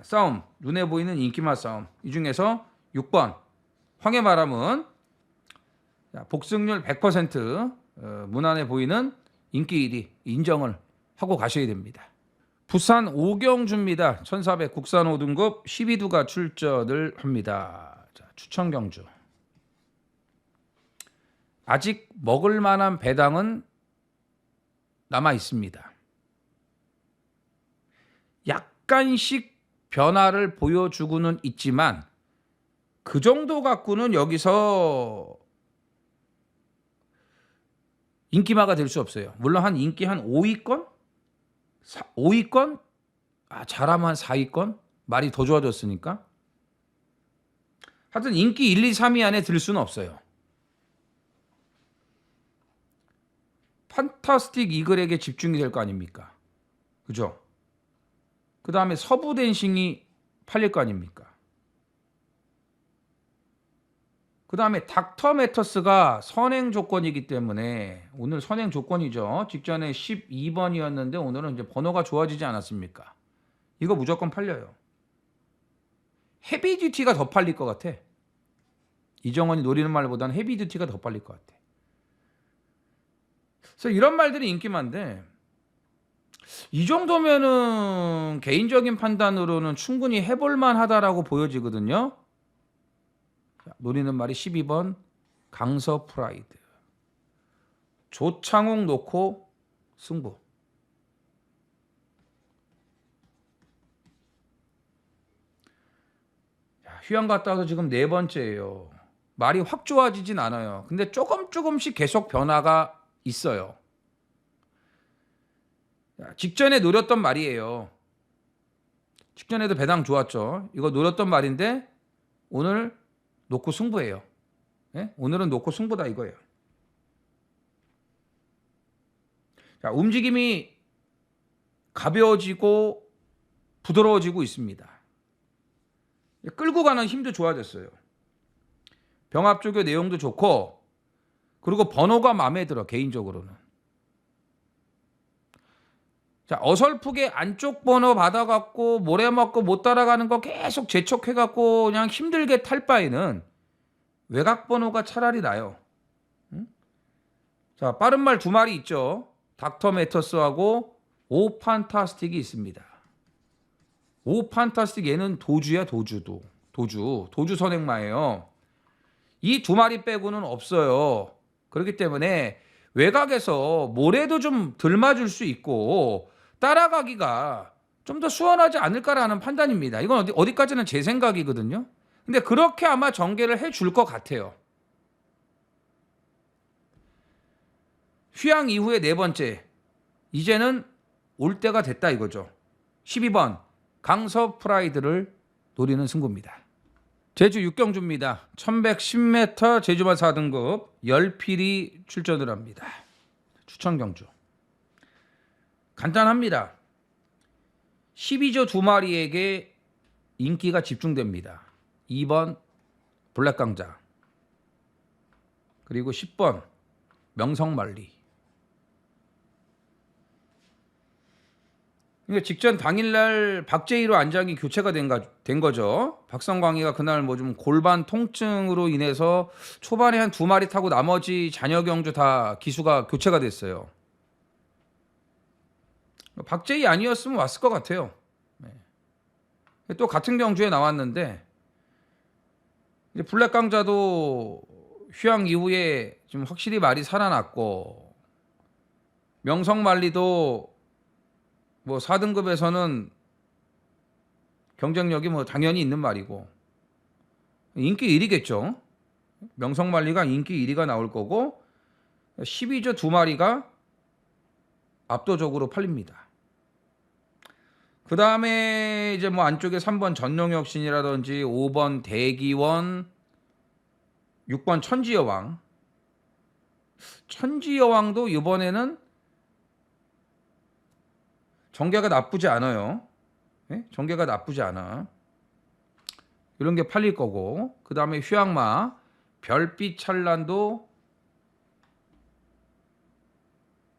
싸움, 눈에 보이는 인기마 싸움. 이 중에서 6번 황해바람은 복승률 100% 무난해 보이는 인기 1위 인정을 하고 가셔야 됩니다. 부산 오경주입니다. 1400 국산 5등급 12두가 출전을 합니다. 자, 추천 경주. 아직 먹을 만한 배당은 남아 있습니다. 약간씩 변화를 보여주고는 있지만 그 정도 갖고는 여기서 인기마가 될 수 없어요. 물론 한 인기 한 5위권? 5위권? 잘하면 한 4위권? 말이 더 좋아졌으니까. 하여튼 인기 1, 2, 3위 안에 들 수는 없어요. 판타스틱 이글에게 집중이 될 거 아닙니까? 그죠? 그 다음에 서부 댄싱이 팔릴 거 아닙니까? 그 다음에 닥터 매터스가 선행 조건이기 때문에 오늘 선행 조건이죠. 직전에 12번이었는데 오늘은 이제 번호가 좋아지지 않았습니까? 이거 무조건 팔려요. 헤비듀티가 더 팔릴 것 같아. 이정원이 노리는 말보다는 헤비듀티가 더 팔릴 것 같아. 그래서 이런 말들이 인기 많은데 이 정도면은 개인적인 판단으로는 충분히 해볼만 하다라고 보여지거든요. 노리는 말이 12번 강서 프라이드. 조창욱 놓고 승부. 휴양 갔다 와서 지금 4번째예요. 말이 확 좋아지진 않아요. 근데 조금씩 계속 변화가 있어요. 직전에 노렸던 말이에요. 직전에도 배당 좋았죠. 이거 노렸던 말인데 오늘 놓고 승부예요. 네? 오늘은 놓고 승부다 이거예요. 자, 움직임이 가벼워지고 부드러워지고 있습니다. 끌고 가는 힘도 좋아졌어요. 병합조교 내용도 좋고 그리고 번호가 마음에 들어 개인적으로는. 자, 어설프게 안쪽 번호 받아갖고 모래 맞고 못 따라가는 거 계속 재촉해갖고 그냥 힘들게 탈 바에는 외곽 번호가 차라리 나요. 응? 자, 빠른 말 2마리 있죠. 닥터 매터스하고 오 판타스틱이 있습니다. 오 판타스틱 얘는 도주야. 도주 선행마예요. 이 2마리 빼고는 없어요. 그렇기 때문에 외곽에서 모래도 좀 덜 맞을 수 있고 따라가기가 좀 더 수월하지 않을까라는 판단입니다. 이건 어디까지는 제 생각이거든요. 근데 그렇게 아마 전개를 해줄 것 같아요. 휴양 이후에 4번째. 이제는 올 때가 됐다 이거죠. 12번 강서 프라이드를 노리는 승부입니다. 제주 6경주입니다. 1110m 제주만 4등급 10필이 출전을 합니다. 추천 경주. 간단합니다. 12조 2마리에게 인기가 집중됩니다. 2번 블랙강자 그리고 10번 명성만리. 그러니까 직전 당일날 박재희로 안장이 교체가 된 거죠. 박성광이가 그날 뭐 좀 골반 통증으로 인해서 초반에 한 2마리 타고 나머지 잔여 경주 다 기수가 교체가 됐어요. 박재희 아니었으면 왔을 것 같아요. 네. 또 같은 경주에 나왔는데 이제 블랙강자도 휴양 이후에 좀 확실히 말이 살아났고 명성만리도 뭐 4등급에서는 경쟁력이 뭐 당연히 있는 말이고 인기 1위겠죠. 명성만리가 인기 1위가 나올 거고 12조 2마리가 압도적으로 팔립니다. 그 다음에 이제 뭐 안쪽에 3번 전용혁신이라든지 5번 대기원 6번 천지여왕. 천지여왕도 이번에는 전개가 나쁘지 않아요. 네? 전개가 나쁘지 않아. 이런 게 팔릴 거고 그 다음에 휴양마 별빛 찬란도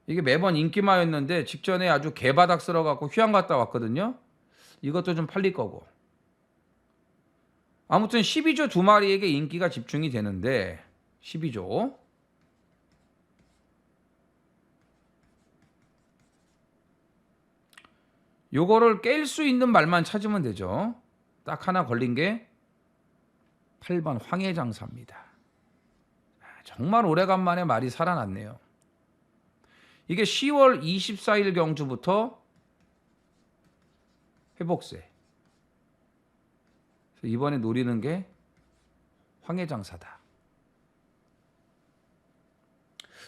이게 매번 인기마였는데 직전에 아주 개바닥 쓸어갖고 휴양 갔다 왔거든요. 이것도 좀 팔릴 거고 아무튼 12조 2마리에게 인기가 집중이 되는데 12조 요거를 깰 수 있는 말만 찾으면 되죠. 딱 하나 걸린 게 8번 황해장사입니다. 정말 오래간만에 말이 살아났네요. 이게 10월 24일 경주부터 회복세. 이번에 노리는 게 황해장사다.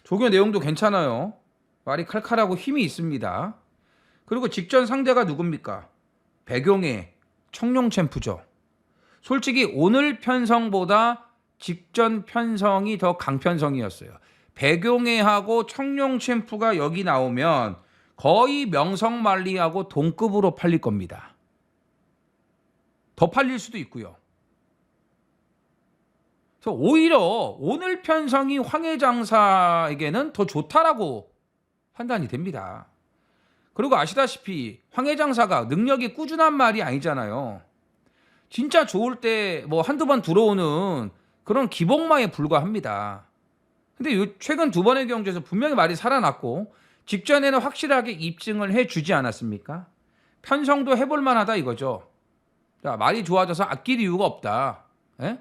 조교 내용도 괜찮아요. 말이 칼칼하고 힘이 있습니다. 그리고 직전 상대가 누굽니까? 백용의 청룡 챔프죠. 솔직히 오늘 편성보다 직전 편성이 더 강편성이었어요. 백용해하고 청룡 챔프가 여기 나오면 거의 명성만리하고 동급으로 팔릴 겁니다. 더 팔릴 수도 있고요. 그래서 오히려 오늘 편성이 황해장사에게는 더 좋다라고 판단이 됩니다. 그리고 아시다시피 황해장사가 능력이 꾸준한 말이 아니잖아요. 진짜 좋을 때 뭐 한두 번 들어오는 그런 기복마에 불과합니다. 근데 최근 두 번의 경주에서 분명히 말이 살아났고 직전에는 확실하게 입증을 해주지 않았습니까? 편성도 해볼 만하다 이거죠. 자, 말이 좋아져서 아낄 이유가 없다. 에?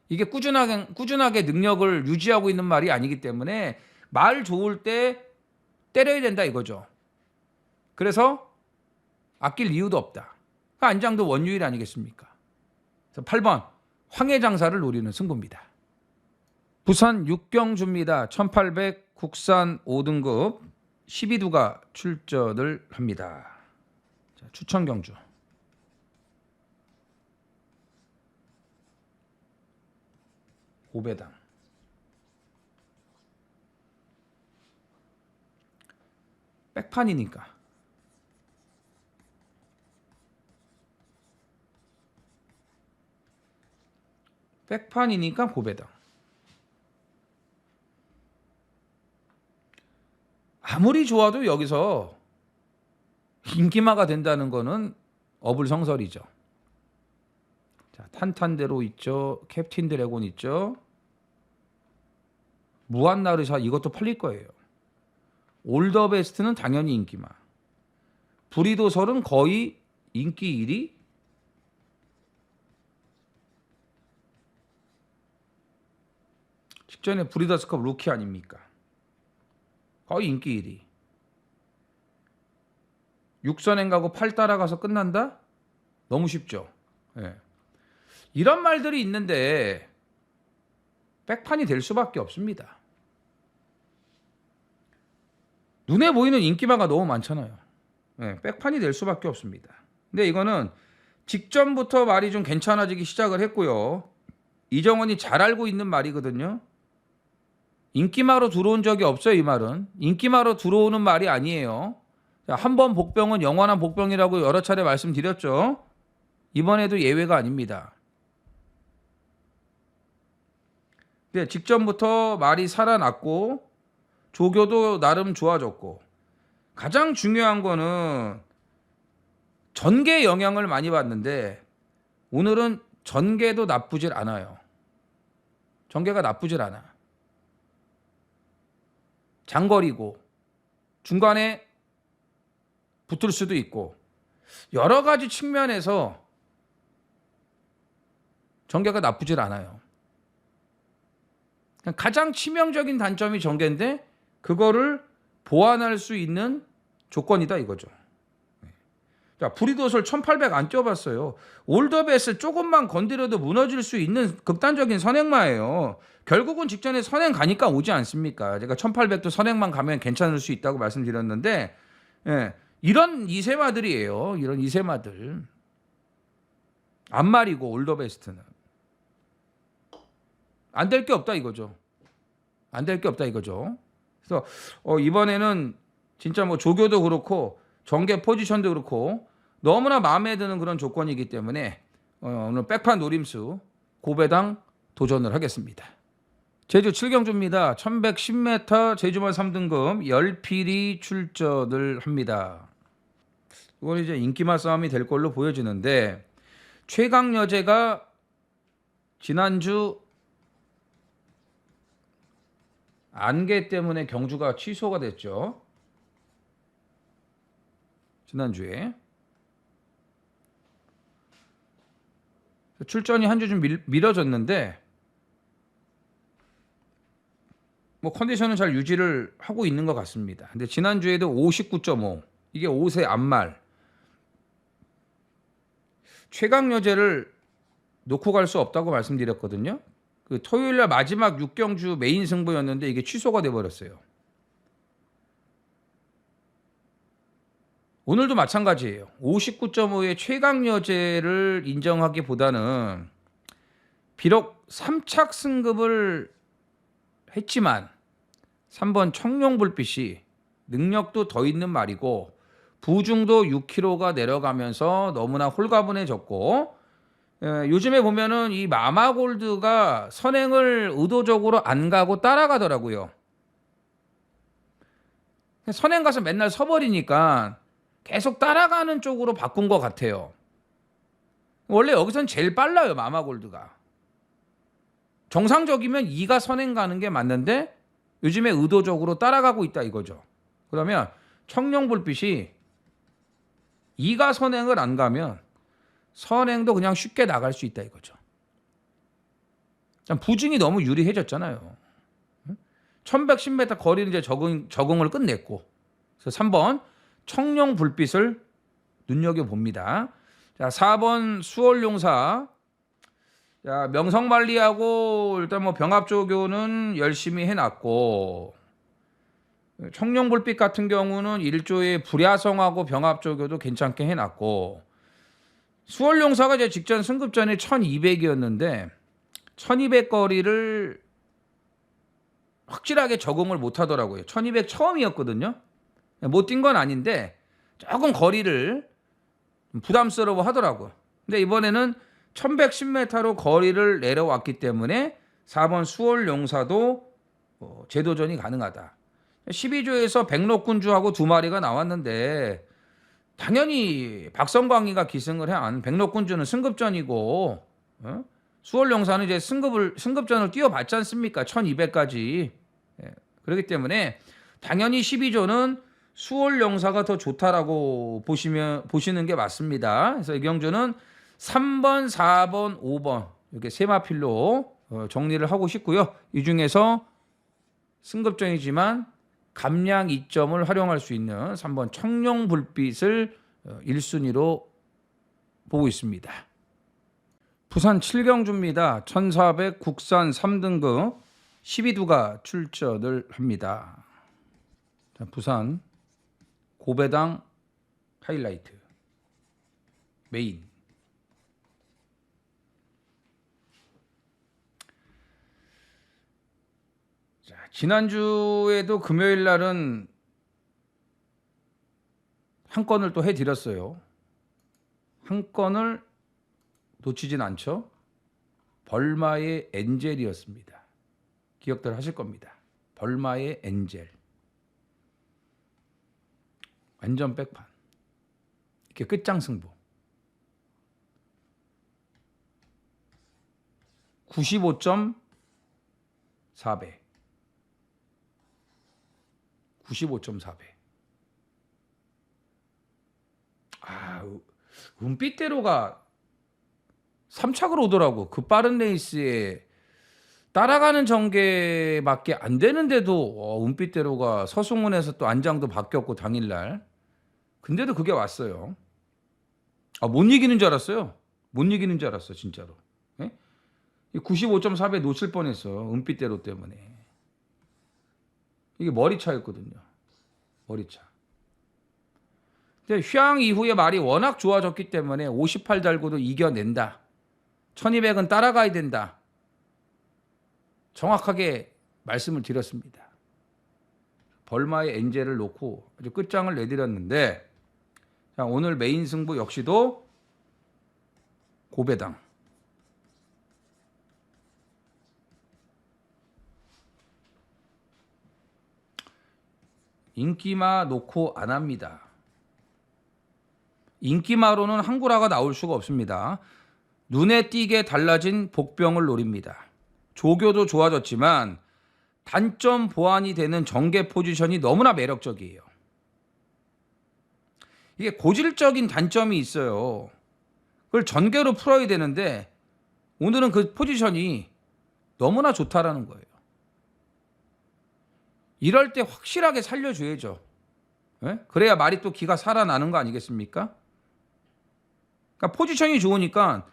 이게 꾸준하게 능력을 유지하고 있는 말이 아니기 때문에 말 좋을 때 때려야 된다 이거죠. 그래서 아낄 이유도 없다. 안장도 원유일 아니겠습니까? 그래서 8번 황해장사를 노리는 승부입니다. 부산 육경주입니다. 1800 국산 5등급 12두가 출전을 합니다. 자, 추천경주. 고배당. 백판이니까. 백판이니까 고배당. 아무리 좋아도 여기서 인기마가 된다는 거는 어불성설이죠. 자, 탄탄대로 있죠. 캡틴 드래곤 있죠. 무한나르샤 이것도 팔릴 거예요. 올더 베스트는 당연히 인기마. 브리도설은 거의 인기 1위. 직전에 브리더스컵 루키 아닙니까? 거의 인기 1위. 6선행 가고 8 따라가서 끝난다? 너무 쉽죠. 예. 이런 말들이 있는데 백판이 될 수밖에 없습니다. 눈에 보이는 인기마가 너무 많잖아요. 예, 백판이 될 수밖에 없습니다. 근데 이거는 직전부터 말이 좀 괜찮아지기 시작을 했고요. 이정원이 잘 알고 있는 말이거든요. 인기마로 들어온 적이 없어요. 이 말은 인기마로 들어오는 말이 아니에요. 한 번 복병은 영원한 복병이라고 여러 차례 말씀드렸죠. 이번에도 예외가 아닙니다. 근데 직전부터 말이 살아났고 조교도 나름 좋아졌고 가장 중요한 거는 전개 영향을 많이 받는데 오늘은 전개도 나쁘질 않아요. 전개가 나쁘질 않아. 장거리고 중간에 붙을 수도 있고 여러 가지 측면에서 전개가 나쁘질 않아요. 가장 치명적인 단점이 전개인데 그거를 보완할 수 있는 조건이다 이거죠. 자, 브리도설 1800 안 쪄봤어요. 올더베스 조금만 건드려도 무너질 수 있는 극단적인 선행마예요. 결국은 직전에 선행 가니까 오지 않습니까? 제가 1800도 선행만 가면 괜찮을 수 있다고 말씀드렸는데 이런 이세마들이에요. 이런 이세마들. 안말이고 올더베스트는. 안 될 게 없다 이거죠. 안 될 게 없다 이거죠. 그래서 이번에는 진짜 뭐 조교도 그렇고 전개 포지션도 그렇고 너무나 마음에 드는 그런 조건이기 때문에 오늘 백판 노림수 고배당 도전을 하겠습니다. 제주 7경주입니다. 1110m 제주만 3등급 10필이 출전을 합니다. 이건 이제 인기마 싸움이 될 걸로 보여지는데 최강여제가 지난주 안개 때문에 경주가 취소가 됐죠. 지난주에 출전이 한 주 좀 미뤄졌는데 뭐 컨디션은 잘 유지를 하고 있는 것 같습니다. 근데 지난주에도 59.5 이게 5세 안말 최강여제를 놓고 갈 수 없다고 말씀드렸거든요. 그 토요일 날 마지막 6경주 메인 승부였는데 이게 취소가 돼 버렸어요. 오늘도 마찬가지예요. 59.5의 최강여제를 인정하기보다는 비록 3착 승급을 했지만 3번 청룡불빛이 능력도 더 있는 말이고 부중도 6kg가 내려가면서 너무나 홀가분해졌고 요즘에 보면은 이 마마골드가 선행을 의도적으로 안 가고 따라가더라고요. 선행 가서 맨날 서버리니까 계속 따라가는 쪽으로 바꾼 것 같아요. 원래 여기선 제일 빨라요, 마마골드가. 정상적이면 2가 선행 가는 게 맞는데 요즘에 의도적으로 따라가고 있다 이거죠. 그러면 청룡불빛이 2가 선행을 안 가면 선행도 그냥 쉽게 나갈 수 있다 이거죠. 부중이 너무 유리해졌잖아요. 1110m 거리는 이제 적응을 끝냈고. 그래서 3번 청룡불빛을 눈여겨봅니다. 자, 4번 수월용사. 자, 명성만리하고 일단 뭐 병합조교는 열심히 해놨고 청룡불빛 같은 경우는 1조의 불야성하고 병합조교도 괜찮게 해놨고 수월용사가 이제 직전 승급전에 1200이었는데 1200거리를 확실하게 적응을 못하더라고요. 1200 처음이었거든요. 못 뛴 건 아닌데 조금 거리를 부담스러워 하더라고요. 근데 이번에는 1110m로 거리를 내려왔기 때문에 4번 수월용사도 재도전이 가능하다. 12조에서 백록군주하고 2마리가 나왔는데 당연히 박성광이가 기승을 한 백록군주는 승급전이고 수월용사는 이제 승급전을 뛰어봤지 않습니까? 1200까지. 그렇기 때문에 당연히 12조는 수월용사가 더 좋다라고 보시는 게 맞습니다. 그래서 이 경주는 3번, 4번, 5번 이렇게 세 마필로 정리를 하고 싶고요. 이 중에서 승급전이지만 감량 이점을 활용할 수 있는 3번 청룡불빛을 1순위로 보고 있습니다. 부산 7경주입니다. 1400 국산 3등급 12두가 출전을 합니다. 자, 부산 고배당 하이라이트 메인. 자, 지난주에도 금요일 날은 한 건을 또 해드렸어요. 한 건을 놓치진 않죠. 벌마의 엔젤이었습니다. 기억들 하실 겁니다. 벌마의 엔젤. 완전 백판. 이렇게 끝장 승부. 95.4배. 95.4배. 은빛대로가 3착으로 오더라고. 그 빠른 레이스에 따라가는 전개밖에 안 되는데도 은빛대로가 서승훈에서 또 안장도 바뀌었고 당일날. 근데도 그게 왔어요. 못 이기는 줄 알았어요. 못 이기는 줄 알았어 진짜로. 95.4배 놓칠 뻔했어. 은빛대로 때문에. 이게 머리차였거든요. 머리차. 근데 휴양 이후에 말이 워낙 좋아졌기 때문에 58 달고도 이겨낸다. 1200은 따라가야 된다. 정확하게 말씀을 드렸습니다. 벌마의 엔젤을 놓고 아주 끝장을 내드렸는데 자, 오늘 메인 승부 역시도 고배당. 인기마 놓고 안 합니다. 인기마로는 항구라가 나올 수가 없습니다. 눈에 띄게 달라진 복병을 노립니다. 조교도 좋아졌지만 단점 보완이 되는 전개 포지션이 너무나 매력적이에요. 이게 고질적인 단점이 있어요. 그걸 전개로 풀어야 되는데 오늘은 그 포지션이 너무나 좋다라는 거예요. 이럴 때 확실하게 살려줘야죠. 그래야 말이 또 기가 살아나는 거 아니겠습니까? 그러니까 포지션이 좋으니까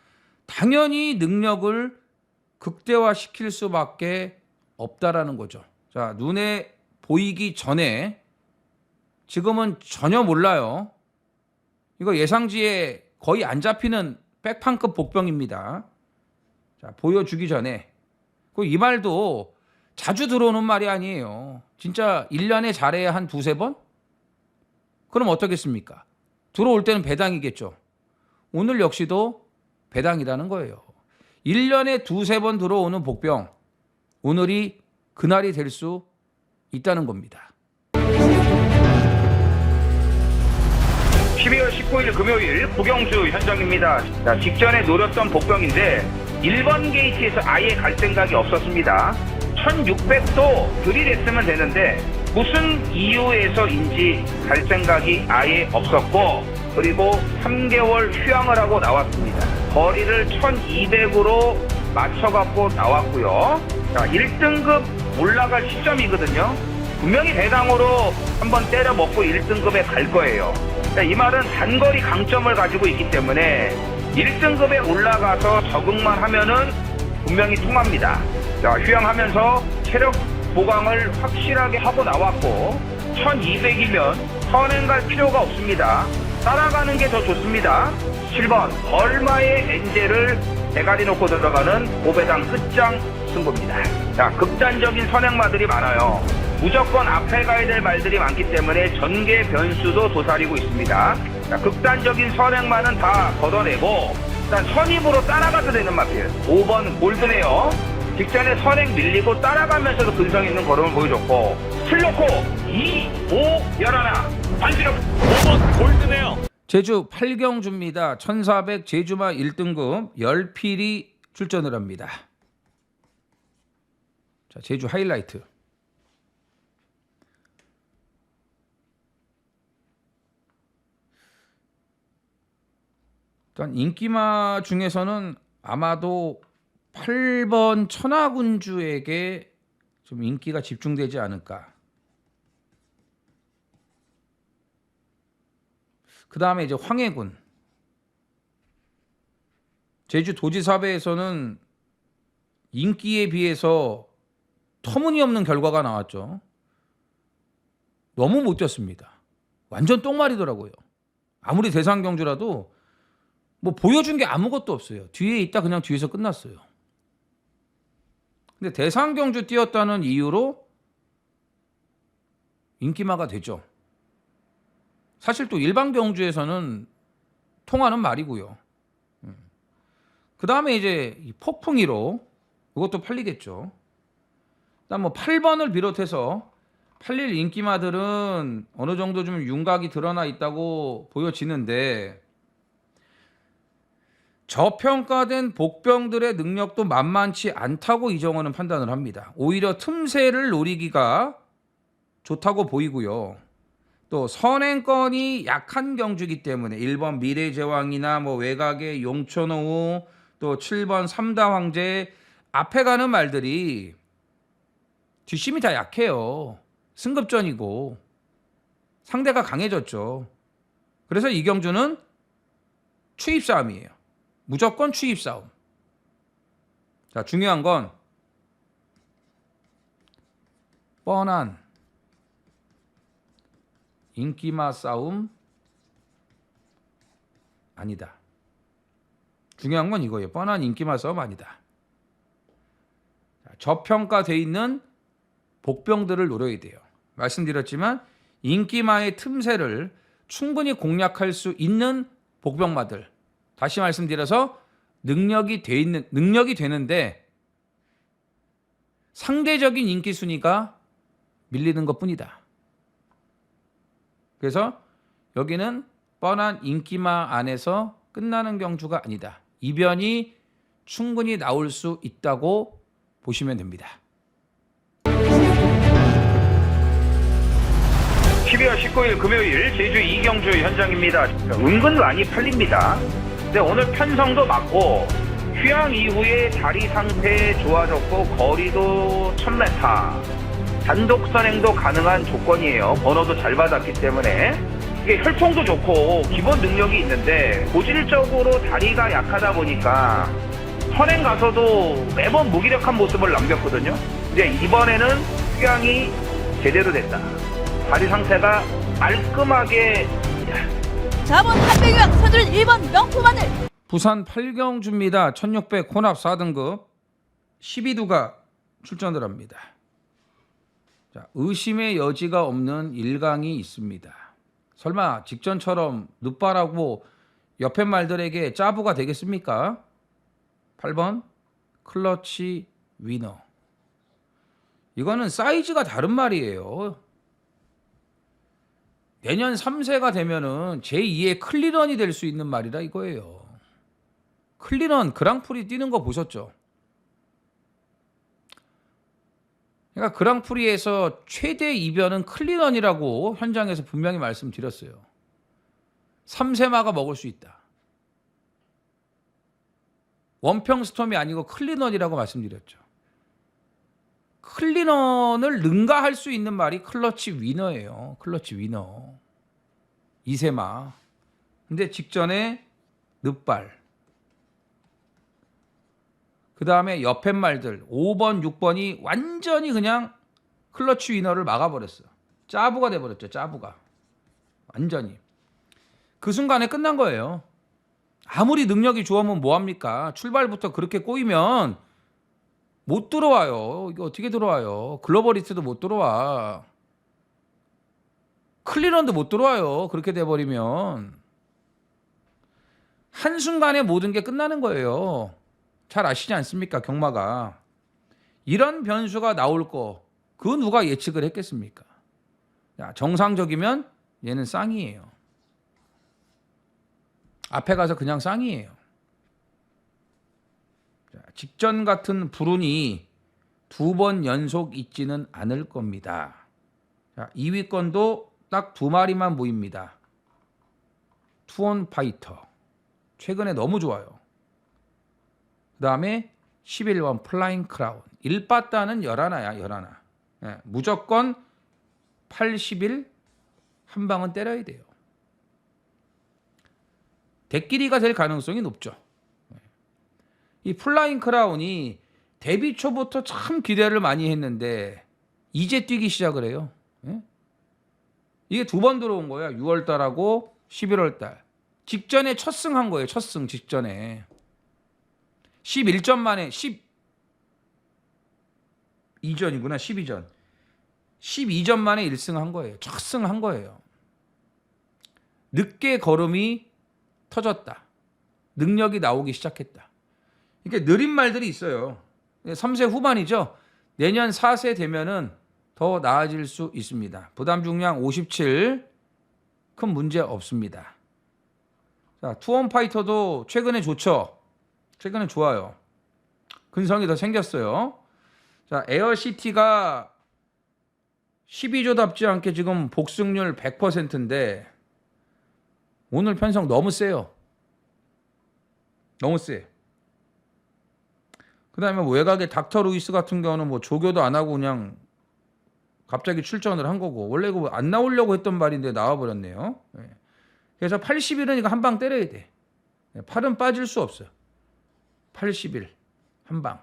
당연히 능력을 극대화시킬 수밖에 없다라는 거죠. 자, 눈에 보이기 전에 지금은 전혀 몰라요. 이거 예상지에 거의 안 잡히는 백판급 복병입니다. 자, 보여주기 전에. 이 말도 자주 들어오는 말이 아니에요. 진짜 1년에 잘해야 한 두세 번? 그럼 어떻겠습니까? 들어올 때는 배당이겠죠. 오늘 역시도 배당이라는 거예요. 1년에 두세 번 들어오는 복병. 오늘이 그날이 될 수 있다는 겁니다. 12월 19일 금요일 국영수 현장입니다. 자, 직전에 노렸던 복병인데 1번 게이트에서 아예 갈 생각이 없었습니다. 1600도 들이댔으면 되는데 무슨 이유에서인지 갈 생각이 아예 없었고, 그리고 3개월 휴양을 하고 나왔습니다. 거리를 1200으로 맞춰갖고 나왔고요. 자, 1등급 올라갈 시점이거든요. 분명히 배당으로 한번 때려 먹고 1등급에 갈 거예요. 자, 이 말은 단거리 강점을 가지고 있기 때문에 1등급에 올라가서 적응만 하면은 분명히 통합니다. 자, 휴양하면서 체력 보강을 확실하게 하고 나왔고 1200이면 선행 갈 필요가 없습니다. 따라가는 게 더 좋습니다. 7번 얼마의 엔젤을 대가리 놓고 들어가는 5배당 끝장 승부입니다. 자, 극단적인 선행마들이 많아요. 무조건 앞에 가야 될 말들이 많기 때문에 전개 변수도 도사리고 있습니다. 자, 극단적인 선행만은 다 걷어내고 일단 선입으로 따라가도 되는 마필 5번 골드네요. 직전에 선행 밀리고 따라가면서도 근성 있는 걸음을 보여줬고 슬로코 2, 5, 11 반지력 5번 골드네요. 제주 8경주입니다. 1400 제주마 1등급 10필이 출전을 합니다. 자, 제주 하이라이트. 일단 인기마 중에서는 아마도 8번 천하군주에게 좀 인기가 집중되지 않을까. 그 다음에 이제 황해군. 제주 도지사배에서는 인기에 비해서 터무니없는 결과가 나왔죠. 너무 못 뛰었습니다. 완전 똥말이더라고요. 아무리 대상경주라도 뭐 보여준 게 아무것도 없어요. 뒤에 있다 그냥 뒤에서 끝났어요. 근데 대상경주 뛰었다는 이유로 인기마가 되죠. 사실 또 일반 경주에서는 통하는 말이고요. 그 다음에 이제 이 폭풍이로 이것도 팔리겠죠. 일단 뭐 8번을 비롯해서 팔릴 인기마들은 어느 정도 좀 윤곽이 드러나 있다고 보여지는데 저평가된 복병들의 능력도 만만치 않다고 이정호는 판단을 합니다. 오히려 틈새를 노리기가 좋다고 보이고요. 또 선행권이 약한 경주이기 때문에 1번 미래제왕이나 뭐 외곽의 용천호우 또 7번 삼다황제 앞에 가는 말들이 뒷심이 다 약해요. 승급전이고 상대가 강해졌죠. 그래서 이 경주는 추입 싸움이에요. 무조건 추입 싸움. 자, 중요한 건 뻔한 인기마 싸움 아니다. 중요한 건 이거예요. 뻔한 인기마 싸움 아니다. 저평가돼 있는 복병들을 노려야 돼요. 말씀드렸지만 인기마의 틈새를 충분히 공략할 수 있는 복병마들. 다시 말씀드려서 능력이 되는데 상대적인 인기 순위가 밀리는 것뿐이다. 그래서 여기는 뻔한 인기마 안에서 끝나는 경주가 아니다. 이변이 충분히 나올 수 있다고 보시면 됩니다. 12월 19일 금요일 제주 2경주 현장입니다. 은근 많이 팔립니다. 근데 오늘 편성도 맞고 휴양 이후에 다리 상태 좋아졌고 거리도 1000m 단독 선행도 가능한 조건이에요. 번호도 잘 받았기 때문에 이게 혈통도 좋고 기본 능력이 있는데 고질적으로 다리가 약하다 보니까 선행 가서도 매번 무기력한 모습을 남겼거든요. 이제 이번에는 휴양이 제대로 됐다. 다리 상태가 깔끔하게 자본 300명 서두른 1번 명품 하늘. 부산 팔경주입니다. 1600 혼합 4등급 12두가 출전을 합니다. 자, 의심의 여지가 없는 일강이 있습니다. 설마 직전처럼 늑발하고 옆에 말들에게 짜부가 되겠습니까? 8번 클러치 위너. 이거는 사이즈가 다른 말이에요. 내년 3세가 되면은 제2의 클리런이 될 수 있는 말이라 이거예요. 클리런 그랑프리 뛰는 거 보셨죠? 그러니까 그랑프리에서 최대 이변은 클리런이라고 현장에서 분명히 말씀드렸어요. 3세마가 먹을 수 있다. 원평스톰이 아니고 클리런이라고 말씀드렸죠. 클리런을 능가할 수 있는 말이 클러치 위너예요. 클러치 위너. 2세마. 근데 직전에 늑발. 그 다음에 옆에 말들 5번, 6번이 완전히 그냥 클러치 위너를 막아버렸어. 짜부가 돼버렸죠. 짜부가. 완전히. 그 순간에 끝난 거예요. 아무리 능력이 좋으면 뭐합니까? 출발부터 그렇게 꼬이면 못 들어와요. 이게 어떻게 들어와요? 글로벌리스트도 못 들어와. 클리런도 못 들어와요. 그렇게 돼버리면. 한순간에 모든 게 끝나는 거예요. 잘 아시지 않습니까? 경마가. 이런 변수가 나올 거, 그 누가 예측을 했겠습니까? 야, 정상적이면 얘는 쌍이에요. 앞에 가서 그냥 쌍이에요. 자, 직전 같은 불운이 2번 연속 있지는 않을 겁니다. 자, 2위권도 딱 2마리만 보입니다. 투원 파이터. 최근에 너무 좋아요. 그 다음에 11번 플라잉 크라운. 1빠따는 11야. 11. 예, 무조건 81 한 방은 때려야 돼요. 대끼리가 될 가능성이 높죠. 이 플라잉 크라운이 데뷔 초부터 참 기대를 많이 했는데 이제 뛰기 시작을 해요. 예? 이게 2번 들어온 거야. 6월달하고 11월달. 직전에 첫 승한 거예요. 첫 승 직전에. 11전 만에 12전이구나. 12전. 12전 만에 1승한 거예요. 첫 승한 거예요. 늦게 걸음이 터졌다. 능력이 나오기 시작했다. 이렇게 느린 말들이 있어요. 3세 후반이죠. 내년 4세 되면은 더 나아질 수 있습니다. 부담 중량 57. 큰 문제 없습니다. 자, 투원 파이터도 최근에 좋죠. 최근에 좋아요. 근성이 더 생겼어요. 자, 에어시티가 12조답지 않게 지금 복승률 100%인데 오늘 편성 너무 세요. 너무 세. 그 다음에 뭐 외곽의 닥터 루이스 같은 경우는 뭐 조교도 안 하고 그냥 갑자기 출전을 한 거고 원래 이거 안 나오려고 했던 말인데 나와버렸네요. 그래서 81은 이거 한 방 때려야 돼. 8은 빠질 수 없어요. 81 한 방.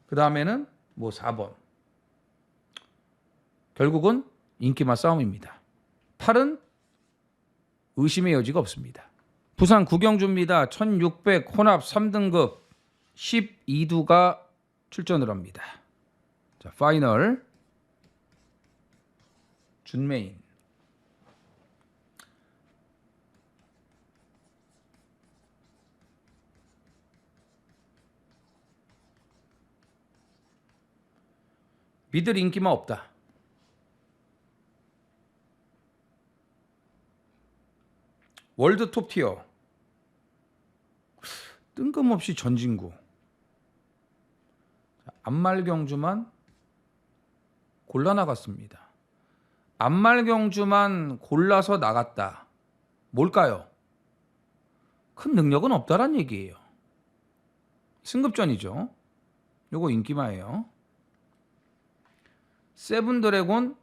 그 다음에는 뭐 4번. 결국은 인기맛 싸움입니다. 8은 의심의 여지가 없습니다. 부산 구경주입니다. 1600 혼합 3등급 12두가 출전을 합니다. 자, 파이널 준메인. 믿을 인기만 없다. 월드 톱티어. 뜬금없이 전진구. 안말경주만 골라 나갔습니다. 안말경주만 골라서 나갔다. 뭘까요? 큰 능력은 없다란 얘기예요. 승급전이죠. 요거 인기마예요. 세븐드래곤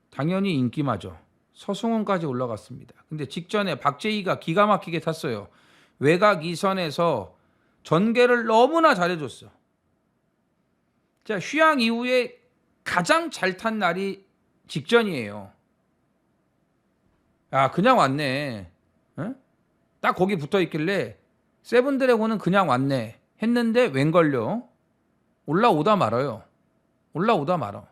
당연히 인기마죠. 서승훈까지 올라갔습니다. 근데 직전에 박재희가 기가 막히게 탔어요. 외곽 2선에서 전개를 너무나 잘해줬어. 자, 휴양 이후에 가장 잘 탄 날이 직전이에요. 아, 그냥 왔네. 어? 딱 거기 붙어 있길래 세븐드래곤은 그냥 왔네 했는데 웬걸요? 올라오다 말아요. 올라오다 말아.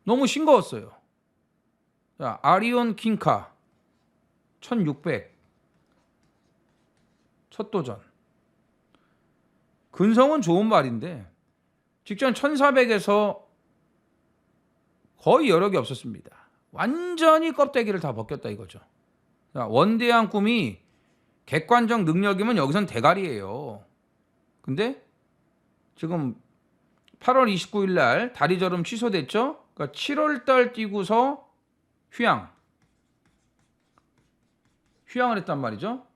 너무 싱거웠어요. 자, 아리온 킹카 1600 첫 도전. 근성은 좋은 말인데 직전 1400에서 거의 여력이 없었습니다. 완전히 껍데기를 다 벗겼다 이거죠. 자, 원대한 꿈이 객관적 능력이면 여기선 대가리예요. 근데 지금 8월 29일 날 다리저름 취소됐죠? 그러니까 7월 달 뛰고서 휴양을 했단 말이죠.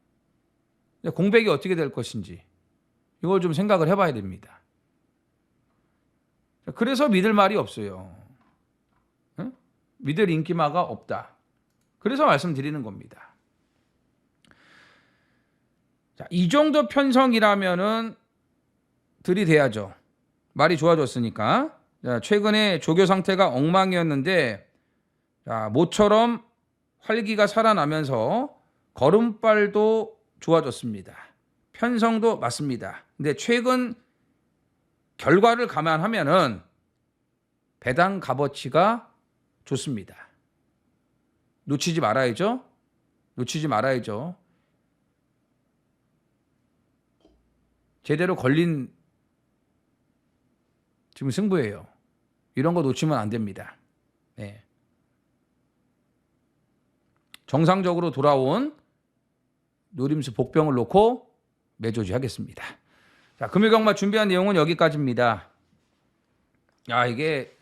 공백이 어떻게 될 것인지 이걸 좀 생각을 해봐야 됩니다. 그래서 믿을 말이 없어요. 응? 믿을 인기마가 없다. 그래서 말씀드리는 겁니다. 자, 이 정도 편성이라면은 들이대야죠. 말이 좋아졌으니까. 자, 최근에 조교 상태가 엉망이었는데 자, 모처럼 활기가 살아나면서 걸음발도 좋아졌습니다. 편성도 맞습니다. 근데 최근 결과를 감안하면은 배당 값어치가 좋습니다. 놓치지 말아야죠. 놓치지 말아야죠. 제대로 걸린 지금 승부예요. 이런 거 놓치면 안 됩니다. 네. 정상적으로 돌아온 노림수 복병을 놓고 매조지하겠습니다. 자, 금요경마 준비한 내용은 여기까지입니다. 야, 이게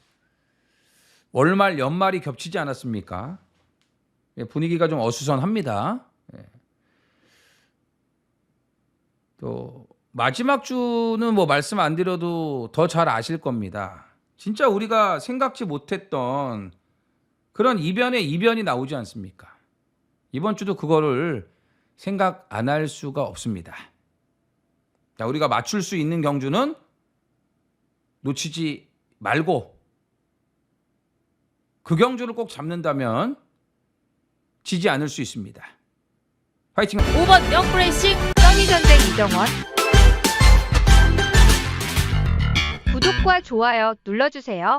월말 연말이 겹치지 않았습니까? 예, 분위기가 좀 어수선합니다. 예. 또 마지막 주는 뭐 말씀 안 드려도 더 잘 아실 겁니다. 진짜 우리가 생각지 못했던 그런 이변이 나오지 않습니까? 이번 주도 그거를 생각 안 할 수가 없습니다. 자, 우리가 맞출 수 있는 경주는 놓치지 말고 그 경주를 꼭 잡는다면 지지 않을 수 있습니다. 파이팅! 5번 영프레싱 써니전쟁 이정원. 구독과 좋아요 눌러주세요.